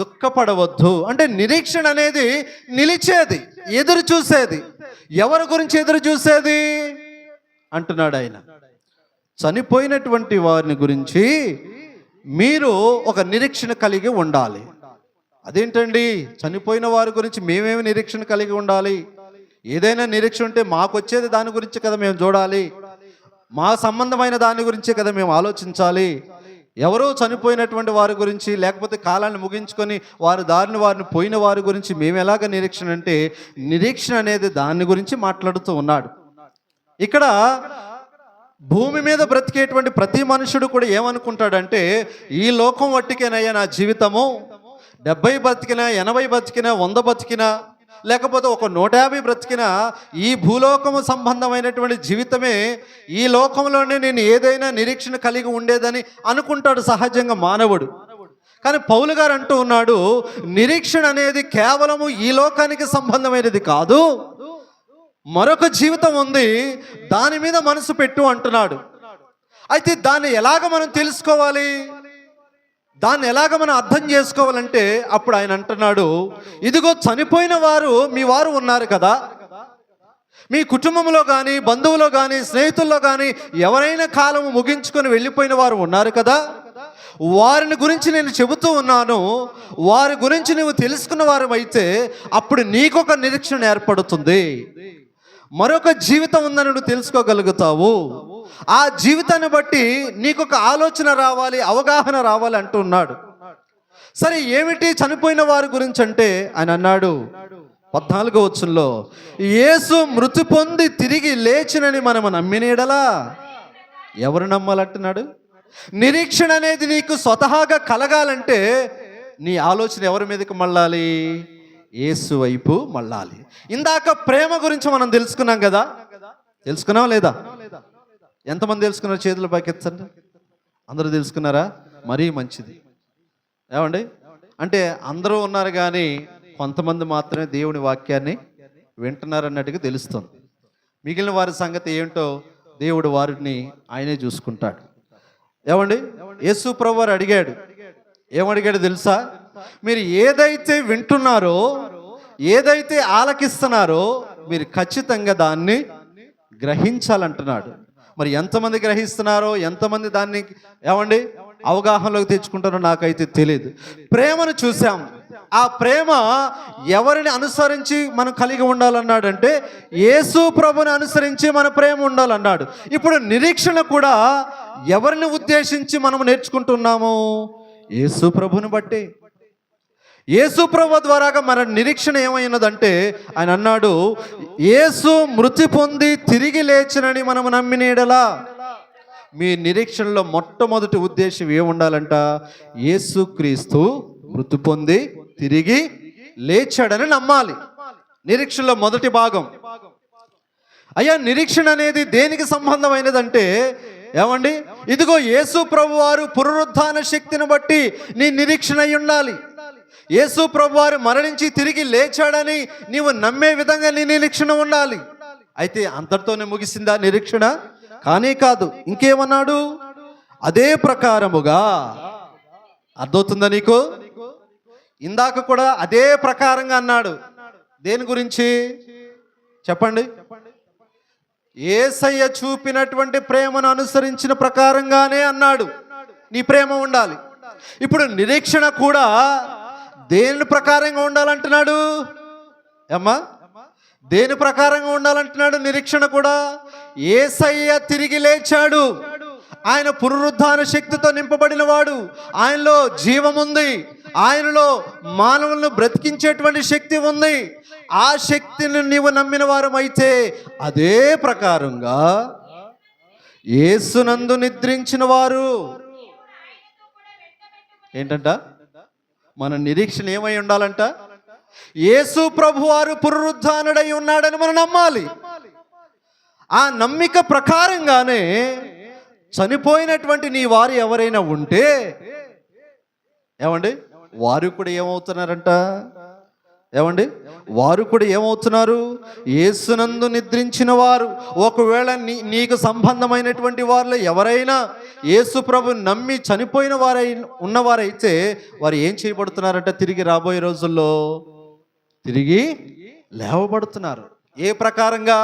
దుఃఖపడవద్దు. అంటే నిరీక్షణ అనేది నిలిచేది, ఎదురు చూసేది. ఎవరి గురించి ఎదురు చూసేది అంటున్నాడు ఆయన? చనిపోయినటువంటి వారిని గురించి మీరు ఒక నిరీక్షణ కలిగి ఉండాలి. అదేంటండి? చనిపోయిన వారి గురించి మేమేమి నిరీక్షణ కలిగి ఉండాలి? ఏదైనా నిరీక్షణ ఉంటే మాకు వచ్చేది దాని గురించి కదా మేము చూడాలి, మా సంబంధమైన దాని గురించే కదా మేము ఆలోచించాలి. ఎవరో చనిపోయినటువంటి వారి గురించి, లేకపోతే కాలాన్ని ముగించుకొని వారి దారిని వారిని పోయిన వారి గురించి మేము ఎలాగ నిరీక్షణ అంటే, నిరీక్షణ అనేది దాని గురించి మాట్లాడుతూ ఉన్నాడు. ఇక్కడ భూమి మీద బ్రతికేటువంటి ప్రతి మనుషుడు కూడా ఏమనుకుంటాడంటే, ఈ లోకం వట్టికేనయ్యా నా జీవితము, 70 బతికినా, 80 బతికినా, 100 బతికినా, లేకపోతే ఒక 150 బ్రతికినా, ఈ భూలోకము సంబంధమైనటువంటి జీవితమే, ఈ లోకంలోనే నేను ఏదైనా నిరీక్షణ కలిగి ఉండేదని అనుకుంటాడు సహజంగా మానవుడు. కానీ పౌలు గారు అంటూ ఉన్నాడు, నిరీక్షణ అనేది కేవలము ఈ లోకానికి సంబంధమైనది కాదు, మరొక జీవితం ఉంది, దాని మీద మనసు పెట్టు అంటున్నాడు. అయితే దాన్ని ఎలాగ మనం తెలుసుకోవాలి, దాన్ని ఎలాగ మనం అర్థం చేసుకోవాలంటే అప్పుడు ఆయన అంటున్నాడు, ఇదిగో చనిపోయిన వారు మీ వారు ఉన్నారు కదా, మీ కుటుంబంలో కానీ, బంధువులో కానీ, స్నేహితుల్లో కానీ ఎవరైనా కాలం ముగించుకొని వెళ్ళిపోయిన వారు ఉన్నారు కదా, వారిని గురించి నేను చెబుతూ ఉన్నాను. వారి గురించి నువ్వు తెలుసుకున్న వారు అయితే అప్పుడు నీకొక నిరీక్షణ ఏర్పడుతుంది, మరొక జీవితం ఉందని నువ్వు తెలుసుకోగలుగుతావు. ఆ జీవితాన్ని బట్టి నీకొక ఆలోచన రావాలి, అవగాహన రావాలి అంటున్నాడు. సరే, ఏమిటి చనిపోయిన వారి గురించి అంటే ఆయన అన్నాడు 14వ వచనంలో, యేసు మృతి పొంది తిరిగి లేచినని మనం నమ్మినేడలా ఎవరు నమ్మాలంటున్నాడు? నిరీక్షణ అనేది నీకు స్వతహాగా కలగాలంటే నీ ఆలోచన ఎవరి మీదకి మళ్ళాలి? యేసు వైపు మళ్ళాలి. ఇందాక ప్రేమ గురించి మనం తెలుసుకున్నాం కదా, తెలుసుకున్నాం లేదా? ఎంతమంది తెలుసుకున్నారు? చేతుల పైకెత్తండి. అందరూ తెలుసుకున్నారా? మరీ మంచిది. ఏమండి, అంటే అందరూ ఉన్నారు కానీ కొంతమంది మాత్రమే దేవుని వాక్యాన్ని వింటున్నారన్నట్టుగా తెలుస్తుంది. మిగిలిన వారి సంగతి ఏంటో దేవుడు వారిని ఆయనే చూసుకుంటాడు. ఏమండి, యేసు ప్రభువారు అడిగాడు, ఏమడిగాడు తెలుసా? మీరు ఏదైతే వింటున్నారో, ఏదైతే ఆలకిస్తున్నారో మీరు ఖచ్చితంగా దాన్ని గ్రహించాలంటున్నాడు. మరి ఎంతమంది గ్రహిస్తున్నారో, ఎంతమంది దాన్ని ఏమండి అవగాహనలోకి తెచ్చుకుంటారో నాకైతే తెలియదు. ప్రేమను చూసాం. ఆ ప్రేమ ఎవరిని అనుసరించి మనం కలిగి ఉండాలన్నాడంటే యేసు ప్రభుని అనుసరించి మన ప్రేమ ఉండాలన్నాడు. ఇప్పుడు నిరీక్షణ కూడా ఎవరిని ఉద్దేశించి మనం నేర్చుకుంటున్నాము? యేసు ప్రభుని బట్టి. యేసు ప్రభు ద్వారాగా మన నిరీక్షణ ఏమైనదంటే ఆయన అన్నాడు, యేసు మృతి పొంది తిరిగి లేచినని మనం నమ్మినేడలా. మీ నిరీక్షణలో మొట్టమొదటి ఉద్దేశం ఏముండాలంట? యేసుక్రీస్తు మృతి పొంది తిరిగి లేచాడని నమ్మాలి. నిరీక్షణలో మొదటి భాగం. అయ్యా, నిరీక్షణ అనేది దేనికి సంబంధమైనదంటే ఏమండి, ఇదిగో యేసు ప్రభు వారు పునరుత్థాన శక్తిని బట్టి నీ నిరీక్షణ అయి ఉండాలి. యేసు ప్రభు వారు మరణించి తిరిగి లేచాడని నీవు నమ్మే విధంగా నీ నిరీక్షణ ఉండాలి. అయితే అంతటితోనే ముగిసిందా నిరీక్షణ? కానీ కాదు. ఇంకేమన్నాడు? అదే ప్రకారముగా. అర్థమవుతుందా నీకు? ఇందాక కూడా అదే ప్రకారంగా అన్నాడు. దేని గురించి చెప్పండి? యేసయ్య చూపినటువంటి ప్రేమను అనుసరించిన ప్రకారంగానే అన్నాడు నీ ప్రేమ ఉండాలి. ఇప్పుడు నిరీక్షణ కూడా దేని ప్రకారంగా ఉండాలంటున్నాడు? అమ్మా, దేని ప్రకారంగా ఉండాలంటున్నాడు? నిరీక్షణ కూడా యేసయ్య తిరిగి లేచాడు, ఆయన పునరుత్థాన శక్తితో నింపబడిన వాడు, ఆయనలో జీవం ఉంది, ఆయనలో మానవులను బ్రతికించేటువంటి శక్తి ఉంది. ఆ శక్తిని నీవు నమ్మిన వారం అయితే అదే ప్రకారంగా యేసునందు నిద్రించిన వారు ఏంటంట? మన నిరీక్షణ ఏమై ఉండాలంట? యేసు ప్రభు వారు పునరుత్థానుడై ఉన్నాడని మనం నమ్మాలి. ఆ నమ్మిక ప్రకారంగానే చనిపోయినటువంటి నీ వారు ఎవరైనా ఉంటే ఏమండి, వారు కూడా ఏమవుతున్నారంట? ఏమండి, వారు కూడా ఏమవుతున్నారు? యేసునందు నిద్రించిన వారు. ఒకవేళ నీకు సంబంధమైనటువంటి వారిలో ఎవరైనా యేసు ప్రభు నమ్మి చనిపోయిన వారై ఉన్నవారైతే వారు ఏం చేయబడుతున్నారంట? తిరిగి రాబోయే రోజుల్లో తిరిగి లేవబడుతున్నారు. ఏ ప్రకారంగా?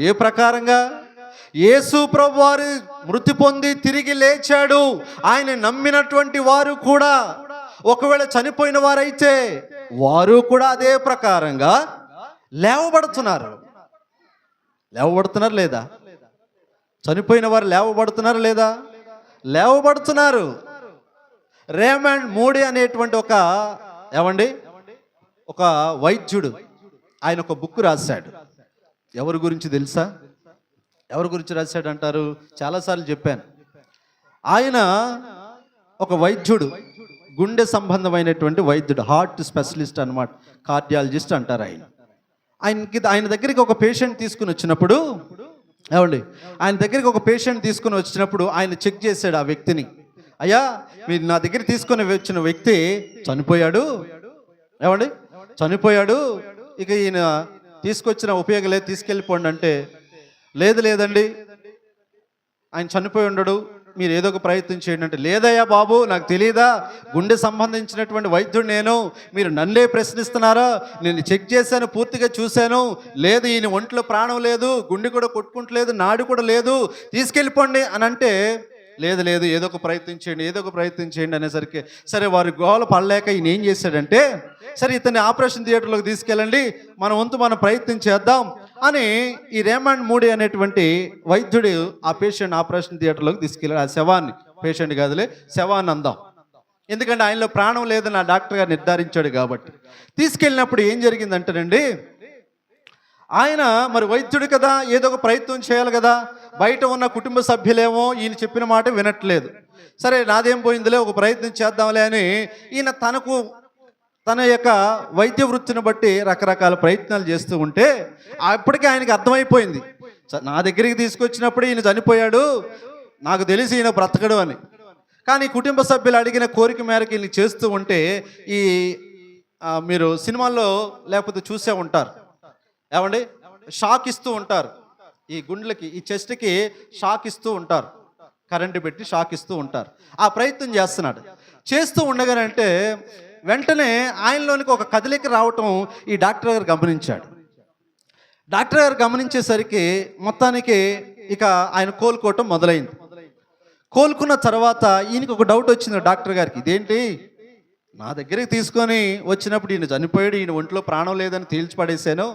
ఏ ప్రకారంగా? యేసు ప్రభు వారు మృతి పొంది తిరిగి లేచాడు, ఆయన నమ్మినటువంటి వారు కూడా ఒకవేళ చనిపోయిన వారైతే వారు కూడా అదే ప్రకారంగా లేవబడుతున్నారు. లేవబడుతున్నారు లేదా? చనిపోయిన వారు లేవబడుతున్నారు లేదా? లేవబడుతున్నారు. రేమండ్ మూడీ అనేటువంటి ఒక ఏమండి ఒక వైద్యుడు, ఆయన ఒక బుక్ రాశాడు. ఎవరి గురించి తెలుసా? ఎవరి గురించి రాశాడంటారు? చాలాసార్లు చెప్పాను. ఆయన ఒక వైద్యుడు, గుండె సంబంధమైనటువంటి వైద్యుడు, హార్ట్ స్పెషలిస్ట్ అన్నమాట, కార్డియాలజిస్ట్ అంటారు ఆయన. ఆయన దగ్గరికి ఒక పేషెంట్ తీసుకుని వచ్చినప్పుడు, ఏమండి, ఆయన దగ్గరికి ఒక పేషెంట్ తీసుకుని వచ్చినప్పుడు ఆయన చెక్ చేశాడు ఆ వ్యక్తిని. అయ్యా, మీరు నా దగ్గర తీసుకొని వచ్చిన వ్యక్తి చనిపోయాడు, ఏమండి, చనిపోయాడు, ఇక ఈయన తీసుకొచ్చిన ఉపయోగం లేదు, తీసుకెళ్ళిపోండి అంటే, లేదండి ఆయన చనిపోయి ఉండడు, మీరు ఏదో ఒక ప్రయత్నం చేయండి అంటే, లేదయ్యా బాబు, నాకు తెలియదా, గుండె సంబంధించినటువంటి వైద్యుడు నేను, మీరు నన్నే ప్రశ్నిస్తున్నారా? నేను చెక్ చేశాను, పూర్తిగా చూశాను, లేదు, ఈయన ఒంట్లో ప్రాణం లేదు, గుండె కూడా కొట్టుకుంటలేదు, నాడు కూడా లేదు, తీసుకెళ్ళిపోండి అని అంటే, లేదు ఏదో ఒక ప్రయత్నం చేయండి అనేసరికి, సరే వారి గోల పడలేక ఈయన ఏం చేశాడంటే, సరే ఇతన్ని ఆపరేషన్ థియేటర్లోకి తీసుకెళ్ళండి, మన వంతు మనం ప్రయత్నం చేద్దాం అని ఈ రేమండ్ మూడీ అనేటువంటి వైద్యుడు ఆ పేషెంట్ ఆపరేషన్ థియేటర్లోకి తీసుకెళ్ళాడు. ఆ శవాన్ని, పేషెంట్ కాదులే, శవాన్ని అందాం, ఎందుకంటే ఆయనలో ప్రాణం లేదని ఆ డాక్టర్ గారు నిర్ధారించాడు కాబట్టి. తీసుకెళ్ళినప్పుడు ఏం జరిగిందంటేనండి, ఆయన మరి వైద్యుడు కదా, ఏదో ఒక ప్రయత్నం చేయాలి కదా, బయట ఉన్న కుటుంబ సభ్యులేమో ఈయన చెప్పిన మాట వినట్లేదు. సరే నాదేం పోయిందిలే, ఒక ప్రయత్నం చేద్దాంలే అని ఈయన తన యొక్క వైద్య వృత్తిని బట్టి రకరకాల ప్రయత్నాలు చేస్తూ ఉంటే అప్పటికే ఆయనకి అర్థమైపోయింది, నా దగ్గరికి తీసుకొచ్చినప్పుడు ఈయన చనిపోయాడు, నాకు తెలిసి ఈయన బ్రతకడు అని. కానీ కుటుంబ సభ్యులు అడిగిన కోరిక మేరకు ఈయన చేస్తూ ఉంటే, ఈ మీరు సినిమాల్లో లేకపోతే చూసే ఉంటారు, ఏమండి, షాక్ ఇస్తూ ఉంటారు, ఈ గుండెలకి, ఈ చెస్ట్కి షాక్ ఇస్తూ ఉంటారు, కరెంటు పెట్టి షాక్ ఇస్తూ ఉంటారు. ఆ ప్రయత్నం చేస్తూ ఉండగానంటే వెంటనే ఆయనలోనికి ఒక కదలిక రావటం ఈ డాక్టర్ గారు గమనించాడు. డాక్టర్ గారు గమనించేసరికి మొత్తానికి ఇక ఆయన కోలుకోవటం మొదలైంది. కోలుకున్న తర్వాత ఈయనకి ఒక డౌట్ వచ్చింది డాక్టర్ గారికి, ఇదేంటి, నా దగ్గరికి తీసుకొని వచ్చినప్పుడు ఈయన చనిపోయాడు, ఈయన ఒంట్లో ప్రాణం లేదని తేల్చిపడేశాను,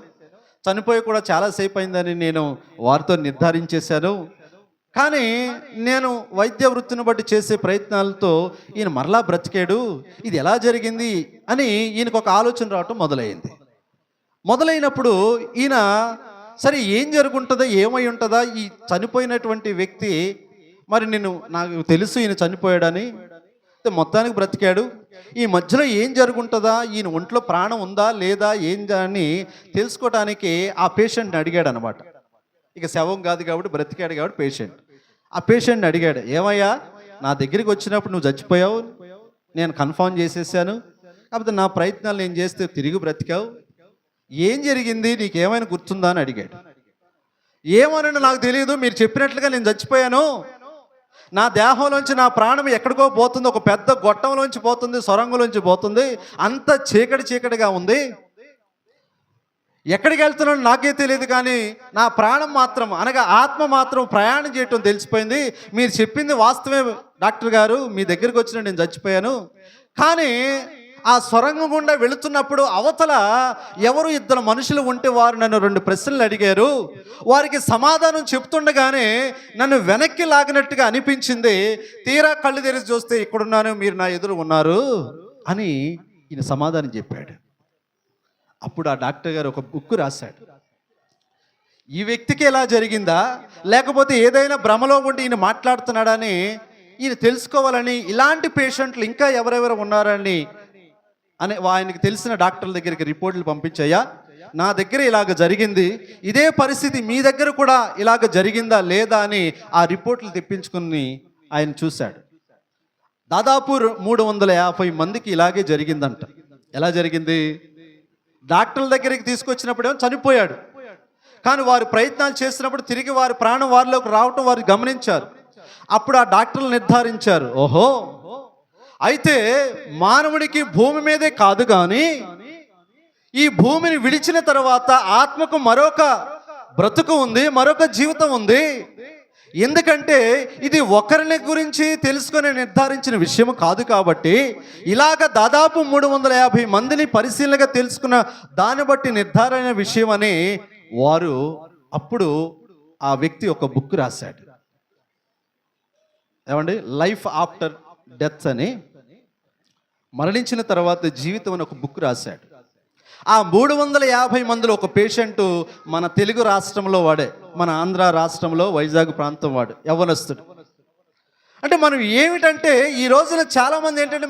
చనిపోయి కూడా చాలాసేపు అయిందని నేను వారితో నిర్ధారించేశాను, కానీ నేను వైద్య వృత్తిని బట్టి చేసే ప్రయత్నాలతో ఈయన మరలా బ్రతికాడు, ఇది ఎలా జరిగింది అని ఈయనకు ఒక ఆలోచన రావటం మొదలైనప్పుడు ఈయన, సరే ఏం జరుగుంటుందో, ఏమై ఉంటుందా, ఈ చనిపోయినటువంటి వ్యక్తి, మరి నాకు తెలుసు ఈయన చనిపోయాడని, మొత్తానికి బ్రతికాడు, ఈ మధ్యలో ఏం జరుగుంటుందా, ఈయన ఒంట్లో ప్రాణం ఉందా లేదా ఏందా అని తెలుసుకోవడానికి ఆ పేషెంట్ని అడిగాడు అనమాట. ఇక శవం కాదు కాబట్టి, బ్రతికాడు కాబట్టి ఆ పేషెంట్ని అడిగాడు, ఏమయ్యా, నా దగ్గరికి వచ్చినప్పుడు నువ్వు చచ్చిపోయావు, నేను కన్ఫర్మ్ చేసేసాను, కాకపోతే నా ప్రయత్నాలు నేను చేస్తే తిరిగి బ్రతికావు, ఏం జరిగింది, నీకేమైనా గుర్తుందా అని అడిగాడు. ఏమోనండి నాకు తెలియదు, మీరు చెప్పినట్లుగా నేను చచ్చిపోయాను, నా దేహంలోంచి నా ప్రాణం ఎక్కడికో పోతుంది, ఒక పెద్ద గొట్టంలోంచి పోతుంది, సొరంగంలోంచి పోతుంది, అంత చీకటిగా ఉంది, ఎక్కడికి వెళ్తున్నాను నాకే తెలియదు, కానీ నా ప్రాణం మాత్రం, అనగా ఆత్మ మాత్రం ప్రయాణం చేయటం తెలిసిపోయింది, మీరు చెప్పింది వాస్తవమే డాక్టర్ గారు, మీ దగ్గరికి వచ్చిన నేను చచ్చిపోయాను, కానీ ఆ సొరంగం గుండా వెళుతున్నప్పుడు అవతల ఎవరు ఇద్దరు మనుషులు ఉంటే వారు నన్ను 2 ప్రశ్నలు అడిగారు, వారికి సమాధానం చెప్తుండగానే నన్ను వెనక్కి లాగినట్టుగా అనిపించింది, తీరా కళ్ళు తెరిచి చూస్తే ఇక్కడున్నాను, మీరు నా ఎదురు ఉన్నారు అని ఈయన సమాధానం చెప్పాడు. అప్పుడు ఆ డాక్టర్ గారు ఒక బుక్ రాశాడు. ఈ వ్యక్తికి ఎలా జరిగిందా, లేకపోతే ఏదైనా భ్రమలో ఉండి ఈయన మాట్లాడుతున్నాడని ఈయన తెలుసుకోవాలని, ఇలాంటి పేషెంట్లు ఇంకా ఎవరెవరు ఉన్నారని ఆయనకి తెలిసిన డాక్టర్ల దగ్గరికి రిపోర్టులు పంపించాయా, నా దగ్గర ఇలాగ జరిగింది, ఇదే పరిస్థితి మీ దగ్గర కూడా ఇలాగ జరిగిందా లేదా అని ఆ రిపోర్టులు తెప్పించుకుని ఆయన చూశాడు. దాదాపు 350 మందికి ఇలాగే జరిగిందంట. ఎలా జరిగింది, డాక్టర్ల దగ్గరికి తీసుకొచ్చినప్పుడేమో చనిపోయాడు, కానీ వారు ప్రయత్నాలు చేసినప్పుడు తిరిగి వారి ప్రాణం వారిలోకి రావటం వారు గమనించారు. అప్పుడు ఆ డాక్టర్లు నిర్ధారించారు, ఓహో, అయితే మానవుడికి భూమి మీదే కాదు కానీ ఈ భూమిని విడిచిన తర్వాత ఆత్మకు మరొక బ్రతుకు ఉంది, మరొక జీవితం ఉంది, ఎందుకంటే ఇది ఒకరిని గురించి తెలుసుకొని నిర్ధారించిన విషయం కాదు కాబట్టి, ఇలాగ దాదాపు 350 మందిని పరిశీలనగా తెలుసుకున్న దాన్ని బట్టి నిర్ధారణ విషయం అని వారు అప్పుడు ఆ వ్యక్తి ఒక బుక్ రాశాడు, ఏమండి, లైఫ్ ఆఫ్టర్ డెత్ అని, మరణించిన తర్వాత జీవితం అని ఒక బుక్ రాశాడు. ఆ 350 మందిలో ఒక పేషెంట్ మన తెలుగు రాష్ట్రంలో వాడే, మన ఆంధ్ర రాష్ట్రంలో వైజాగ్ ప్రాంతం వాడు, యవ్వనస్తుడు. అంటే మనం ఏమిటంటే ఈ రోజున చాలామంది ఏంటంటే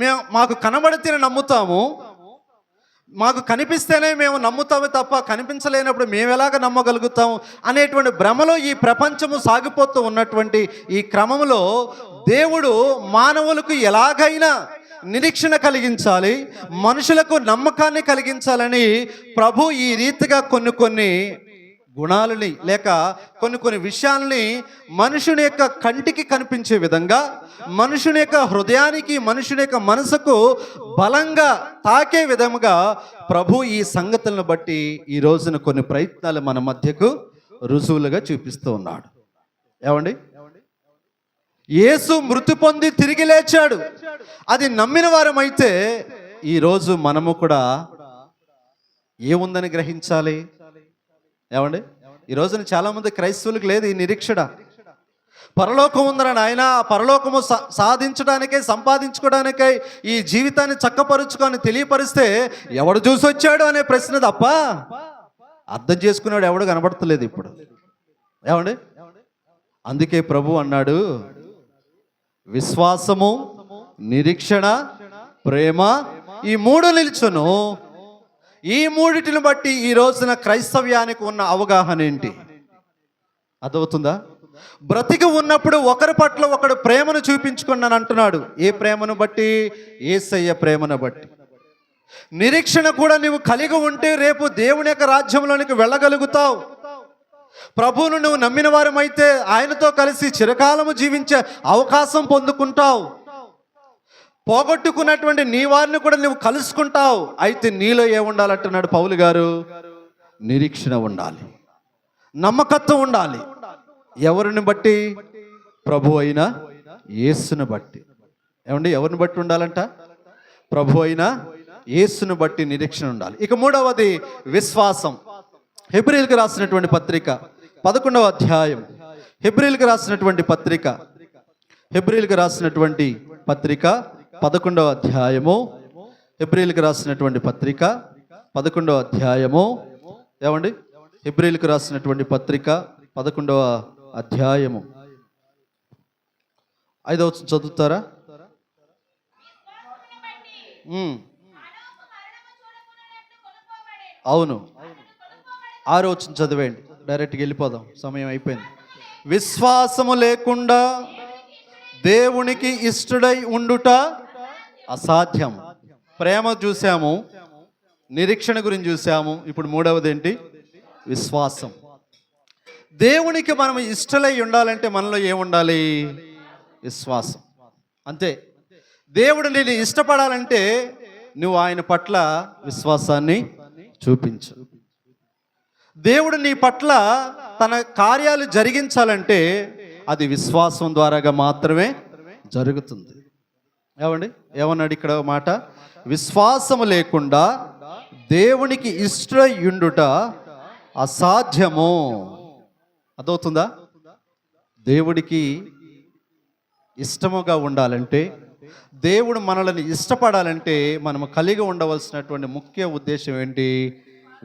మేము మాకు కనబడితేనే నమ్ముతాము, మాకు కనిపిస్తేనే మేము నమ్ముతాము తప్ప కనిపించలేనప్పుడు మేము ఎలాగ నమ్మగలుగుతాము అనేటువంటి భ్రమలో ఈ ప్రపంచము సాగిపోతూ ఉన్నటువంటి ఈ క్రమంలో దేవుడు మానవులకు ఎలాగైనా నిరీక్షణ కలిగించాలి, మనుషులకు నమ్మకాన్ని కలిగించాలని ప్రభు ఈ రీతిగా కొన్ని గుణాలని లేక కొన్ని విషయాల్ని మనుషుని యొక్క కంటికి కనిపించే విధంగా, మనుషుని యొక్క హృదయానికి, మనుషుని యొక్క మనసుకు బలంగా తాకే విధముగా ప్రభు ఈ సంగతులను బట్టి ఈ రోజున కొన్ని ప్రయత్నాలు మన మధ్యకు రుజువులుగా చూపిస్తూ ఉన్నాడు. ఏమండి, యేసు మృతి పొంది తిరిగి లేచాడు, అది నమ్మిన వారమైతే ఈరోజు మనము కూడా ఏముందని గ్రహించాలి. ఏమండి, ఈ రోజున చాలామంది క్రైస్తవులకు లేదు ఈ నిరీక్షణ. పరలోకం ఉందని ఆయన పరలోకము సాధించడానికై, సంపాదించుకోవడానికై ఈ జీవితాన్ని చక్కపరుచుకొని తెలియపరిస్తే ఎవడు చూసి వచ్చాడు అనే ప్రశ్న తప్ప అర్థం చేసుకున్నాడు ఎవడు కనబడతలేదు ఇప్పుడు. ఏమండి, అందుకే ప్రభు అన్నాడు, విశ్వాసము, నిరీక్షణ, ప్రేమ, ఈ మూడు నిల్చును. ఈ మూడిటిని బట్టి ఈ రోజున క్రైస్తవ్యానికి ఉన్న అవగాహన ఏంటి అర్థమవుతుందా? బ్రతికి ఉన్నప్పుడు ఒకరి పట్ల ఒకడు ప్రేమను చూపించుకున్నాను అంటున్నాడు. ఏ ప్రేమను బట్టి? యేసయ్య ప్రేమను బట్టి. నిరీక్షణ కూడా నీవు కలిగి ఉంటే రేపు దేవుని యొక్క రాజ్యంలోనికి వెళ్ళగలుగుతావు. ప్రభువును నువ్వు నమ్మిన వారమైతే ఆయనతో కలిసి చిరకాలము జీవించే అవకాశం పొందుకుంటావు. పోగొట్టుకున్నటువంటి నీ వారిని కూడా నువ్వు కలుసుకుంటావు. అయితే నీలో ఏముండాలంటున్నాడు పౌలు గారు? నిరీక్షణ ఉండాలి, నమ్మకత్వం ఉండాలి. ఎవరిని బట్టి? ప్రభు అయిన యేసును బట్టి. ఏమండి, ఎవరిని బట్టి ఉండాలంట? ప్రభు అయిన యేసును బట్టి నిరీక్షణ ఉండాలి. ఇక మూడవది విశ్వాసం. హెబ్రీయులకు రాసినటువంటి పత్రిక 11వ అధ్యాయం. హెబ్రీయులకు రాసినటువంటి పత్రిక 11వ అధ్యాయము. హెబ్రీయులకు రాసినటువంటి పత్రిక 11వ అధ్యాయము. ఏమండి, హెబ్రీయులకు రాసినటువంటి పత్రిక 11వ అధ్యాయము 5వ వచనం చదువుతారా? అవును, 6వ వచనం చదివేయండి. డైరెక్ట్గా వెళ్ళిపోదాం, సమయం అయిపోయింది. విశ్వాసము లేకుండా దేవునికి ఇష్టడై ఉండుట అసాధ్యం. ప్రేమ చూసాము, నిరీక్షణ గురించి చూసాము. ఇప్పుడు మూడవది ఏంటి? విశ్వాసం. దేవునికి మనం ఇష్టలై ఉండాలంటే మనలో ఏముండాలి? విశ్వాసం. అంతే. దేవుడు నేను ఇష్టపడాలంటే నువ్వు ఆయన పట్ల విశ్వాసాన్ని చూపించు. దేవుడు నీ పట్ల తన కార్యాలు జరిగించాలంటే అది విశ్వాసం ద్వారాగా మాత్రమే జరుగుతుంది. ఏమండి, ఏమన్నాడు ఇక్కడ మాట? విశ్వాసము లేకుండా దేవునికి ఇష్టయుండుట అసాధ్యము. అదవుతుందా? దేవుడికి ఇష్టముగా ఉండాలంటే, దేవుడు మనల్ని ఇష్టపడాలంటే మనము కలిగి ఉండవలసినటువంటి ముఖ్య ఉద్దేశం ఏంటి?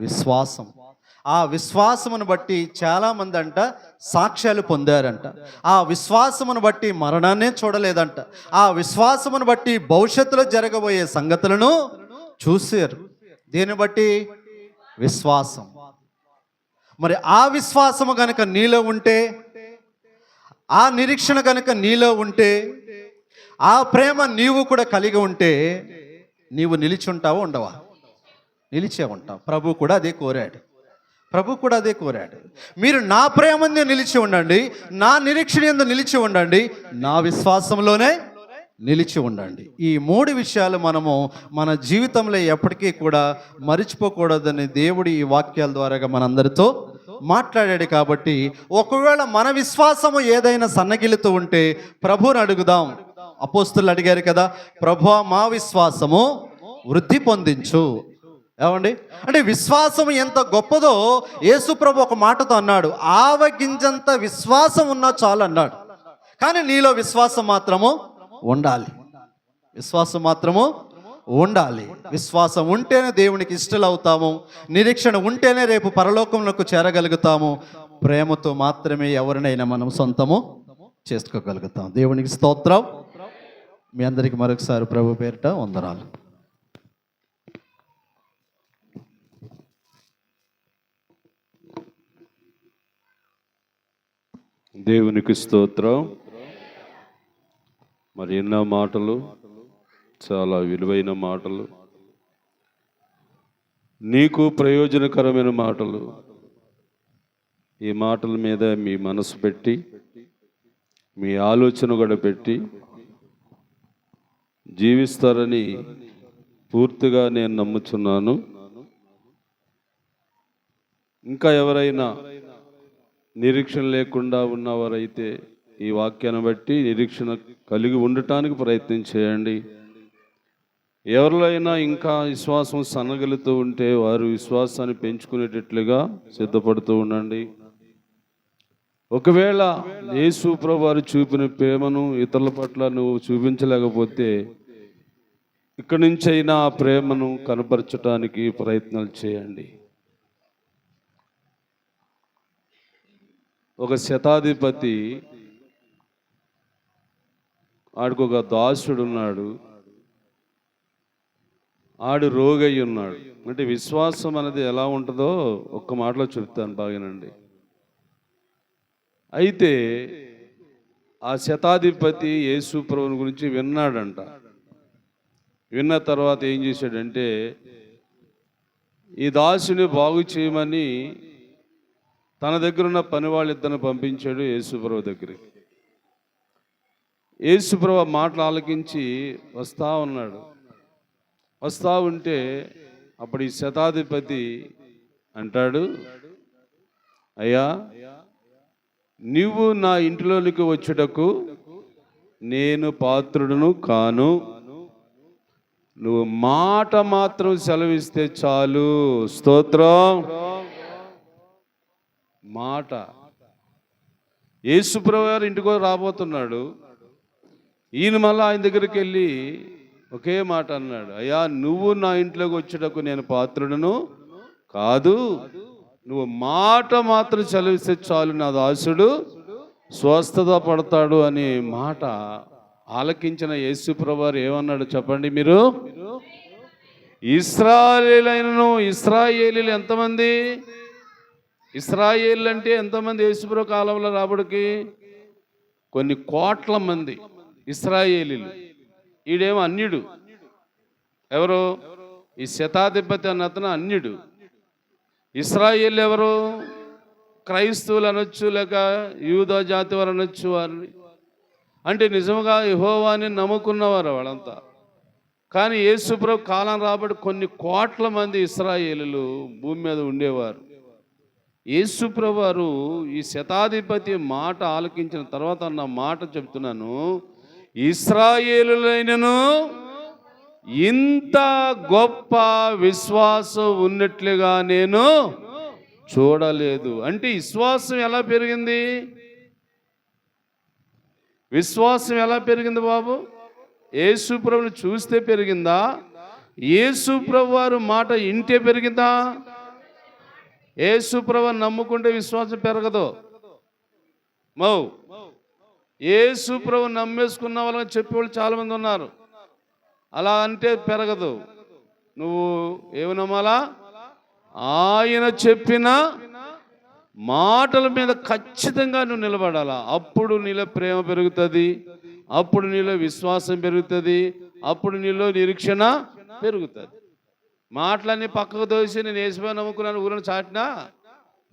విశ్వాసం. ఆ విశ్వాసమును బట్టి చాలామంది అంట సాక్ష్యాలు పొందారంట. ఆ విశ్వాసమును బట్టి మరణాన్నే చూడలేదంట. ఆ విశ్వాసమును బట్టి భవిష్యత్తులో జరగబోయే సంగతులను చూశారు. దేని బట్టి? విశ్వాసం. మరి ఆ విశ్వాసము గనుక నీలో ఉంటే, ఆ నిరీక్షణ గనుక నీలో ఉంటే, ఆ ప్రేమ నీవు కూడా కలిగి ఉంటే నీవు నిలిచి ఉంటావా? ఉండవా? నిలిచే ఉంటావు. ప్రభు కూడా అదే కోరాడు. మీరు నా ప్రేమందు నిలిచి ఉండండి, నా నిరీక్షణ యందు నిలిచి ఉండండి, నా విశ్వాసంలోనే నిలిచి ఉండండి. ఈ మూడు విషయాలు మనము మన జీవితంలో ఎప్పటికీ కూడా మరిచిపోకూడదని దేవుడి ఈ వాక్యాల ద్వారా మనందరితో మాట్లాడాడు. కాబట్టి ఒకవేళ మన విశ్వాసము ఏదైనా సన్నగిలుతూ ఉంటే ప్రభువుని అడుగుదాం. అపోస్తులు అడిగారు కదా, ప్రభువా మా విశ్వాసము వృద్ధి పొందించు. ఏమండి, అంటే విశ్వాసం ఎంత గొప్పదో యేసు ప్రభు ఒక మాటతో అన్నాడు, ఆవగింజంత విశ్వాసం ఉన్నా చాలు అన్నాడు. కానీ నీలో విశ్వాసం మాత్రము ఉండాలి. విశ్వాసం మాత్రము ఉండాలి. విశ్వాసం ఉంటేనే దేవునికి ఇష్టలవుతాము. నిరీక్షణ ఉంటేనే రేపు పరలోకంలోకి చేరగలుగుతాము. ప్రేమతో మాత్రమే ఎవరినైనా మనం సొంతము చేసుకోగలుగుతాం. దేవునికి స్తోత్రం. మీ అందరికీ మరొకసారి ప్రభు పేరిట వందనాలు. దేవునికి స్తోత్రం. మరి ఎన్నో మాటలు, చాలా విలువైన మాటలు, నీకు ప్రయోజనకరమైన మాటలు. ఈ మాటల మీద మీ మనసు పెట్టి, మీ ఆలోచన కూడా పెట్టి జీవిస్తారని పూర్తిగా నేను నమ్ముచున్నాను. ఇంకా ఎవరైనా నిరీక్షణ లేకుండా ఉన్నవారైతే ఈ వాక్యాన్ని బట్టి నిరీక్షణ కలిగి ఉండటానికి ప్రయత్నం చేయండి. ఎవరిలో అయినా ఇంకా విశ్వాసం సన్నగిలుతూ ఉంటే వారు విశ్వాసాన్ని పెంచుకునేటట్లుగా సిద్ధపడుతూ ఉండండి. ఒకవేళ యేసు ప్రభువు వారు చూపిన ప్రేమను ఇతరుల పట్ల నువ్వు చూపించలేకపోతే ఇక్కడి నుంచి అయినా ఆ ప్రేమను కనపరచడానికి ప్రయత్నాలు చేయండి. ఒక శతాధిపతి, ఆడికి ఒక దాసుడు ఉన్నాడు. ఆడు రోగై ఉన్నాడు. అంటే విశ్వాసం అనేది ఎలా ఉంటుందో ఒక్క మాటలో చెప్తాను, బాగానండి. అయితే ఆ శతాధిపతి యేసు ప్రభువుని గురించి విన్నాడంట. విన్న తర్వాత ఏం చేశాడంటే ఈ దాసుని బాగు చేయమని తన దగ్గర ఉన్న పని వాళ్ళిద్దరిని పంపించాడు యేసుప్రభు దగ్గరికి. యేసుప్రభు మాటలు ఆలకించి వస్తా ఉన్నాడు. వస్తా ఉంటే అప్పుడు ఈ శతాధిపతి అంటాడు, అయ్యా, నువ్వు నా ఇంటిలోనికి వచ్చుటకు నేను పాత్రుడును కాను. నువ్వు మాట మాత్రం సెలవిస్తే చాలు. స్తోత్రం. మాట. యేసుప్రభు గారు ఇంటికి రాబోతున్నాడు. ఈయన మళ్ళీ ఆయన దగ్గరికి వెళ్ళి ఒకే మాట అన్నాడు, అయ్యా, నువ్వు నా ఇంట్లోకి వచ్చేటకు నేను పాత్రుడును కాదు. నువ్వు మాట మాత్రం సెలవిస్తే చాలు, నా దాసుడు స్వస్థత పడతాడు అనే మాట ఆలకించిన యేసుప్రభు వారు ఏమన్నాడు చెప్పండి మీరు? ఇశ్రాయేలీలు ఎంతమంది? ఇశ్రాయేలు అంటే ఎంతమంది? యేసుప్రభు కాలంలో రాబడికి కొన్ని కోట్ల మంది ఇశ్రాయేలీలు. ఈడేమో అన్యుడు. ఎవరు? ఈ శతాధిపతి అన్న అతను అన్యుడు. ఇశ్రాయేలు ఎవరు? క్రైస్తవులు అనొచ్చు, లేక యూదా జాతి వారు అనొచ్చు వారిని. అంటే నిజంగా యెహోవాని నమ్ముకున్నవారు వాళ్ళంతా. కానీ యేసుప్రభు కాలం రాబడి కొన్ని కోట్ల మంది ఇశ్రాయేలులు భూమి మీద ఉండేవారు. యేసుప్రభు వారు ఈ శతాధిపతి మాట ఆలకించిన తర్వాత అన్న మాట చెప్తున్నాను, ఇశ్రాయేలులైనను ఇంత గొప్ప విశ్వాసం ఉన్నట్లుగా నేను చూడలేదు. అంటే విశ్వాసం ఎలా పెరిగింది? విశ్వాసం ఎలా పెరిగింది బాబు? యేసుప్రభుని చూస్తే పెరిగిందా? యేసుప్రభు వారు మాట ఇంటే పెరిగిందా? యేసుప్రభుని నమ్ముకుంటే విశ్వాసం పెరగదు. యేసుప్రభుని నమ్మేసుకున్న వాళ్ళని చెప్పేవాళ్ళు చాలామంది ఉన్నారు. అలా అంటే పెరగదు. నువ్వు ఏమి నమ్మాలా? ఆయన చెప్పిన మాటల మీద ఖచ్చితంగా నువ్వు నిలబడాలా. అప్పుడు నీలో ప్రేమ పెరుగుతుంది, అప్పుడు నీలో విశ్వాసం పెరుగుతుంది, అప్పుడు నీలో నిరీక్షణ పెరుగుతుంది. మాటలన్నీ పక్కకు దోసి నేను యేసుప్రభు నమ్ముకున్నాను ఊరిని చాటినా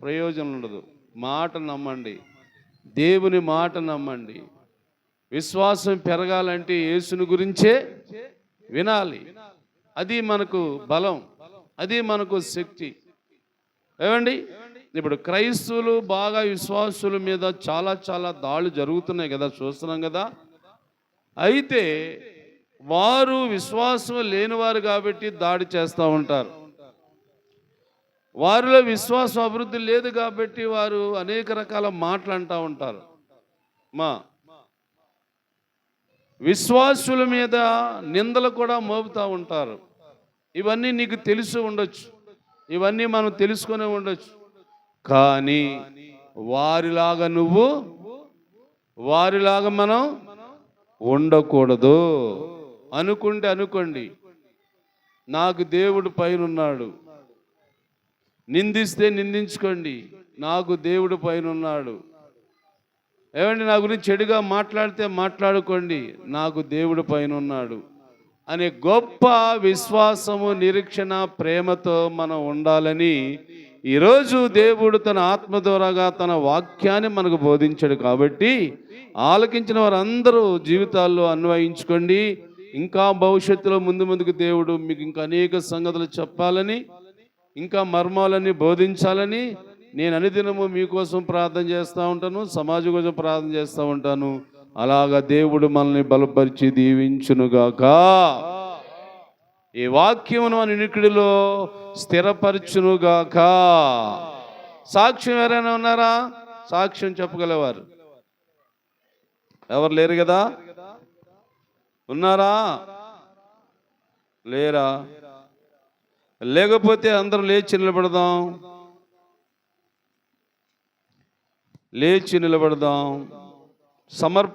ప్రయోజనం ఉండదు. మాట నమ్మండి, దేవుని మాట నమ్మండి. విశ్వాసం పెరగాలంటే యేసుని గురించే వినాలి. అది మనకు బలం, అది మనకు శక్తి. ఏమండి, ఇప్పుడు క్రైస్తవులు బాగా విశ్వాసుల మీద చాలా చాలా దాడులు జరుగుతున్నాయి కదా, చూస్తున్నాం కదా. అయితే వారు విశ్వాసం లేనివారు కాబట్టి దాడి చేస్తూ ఉంటారు. వారిలో విశ్వాసం అభివృద్ధి లేదు కాబట్టి వారు అనేక రకాల మాటలు అంటూ ఉంటారు. విశ్వాసుల మీద నిందలు కూడా మోపుతూ ఉంటారు. ఇవన్నీ నీకు తెలిసి ఉండొచ్చు, ఇవన్నీ మనం తెలుసుకునే ఉండొచ్చు. కానీ వారిలాగా మనం ఉండకూడదు. అనుకుంటే అనుకోండి, నాకు దేవుడు పైన ఉన్నాడు. నిందిస్తే నిందించుకోండి, నాకు దేవుడు పైన ఉన్నాడు. ఏమండి, నా గురించి చెడుగా మాట్లాడితే మాట్లాడుకోండి, నాకు దేవుడు పైన ఉన్నాడు అనే గొప్ప విశ్వాసము, నిరీక్షణ, ప్రేమతో మనం ఉండాలని ఈరోజు దేవుడు తన ఆత్మ ద్వారాగా తన వాక్యాన్ని మనకు బోధించాడు. కాబట్టి ఆలకించిన వారందరూ జీవితాల్లో అన్వయించుకోండి. ఇంకా భవిష్యత్తులో ముందుకు దేవుడు మీకు ఇంకా అనేక సంగతులు చెప్పాలని, ఇంకా మర్మాలని బోధించాలని నేను అనుదినము మీకోసం ప్రార్థన చేస్తూ ఉంటాను, సమాజం కోసం ప్రార్థన చేస్తూ ఉంటాను. అలాగా దేవుడు మనల్ని బలపరిచి దీవించునుగాక. ఈ వాక్యమును మన వినికిడిలో స్థిరపరచునుగాక. సాక్ష్యం ఎవరైనా ఉన్నారా? సాక్ష్యం చెప్పగలవారు ఎవరు లేరు కదా? ఉన్నారా? లేరా? లేకపోతే అందరూ లేచి నిలబడదాం. సమర్పణ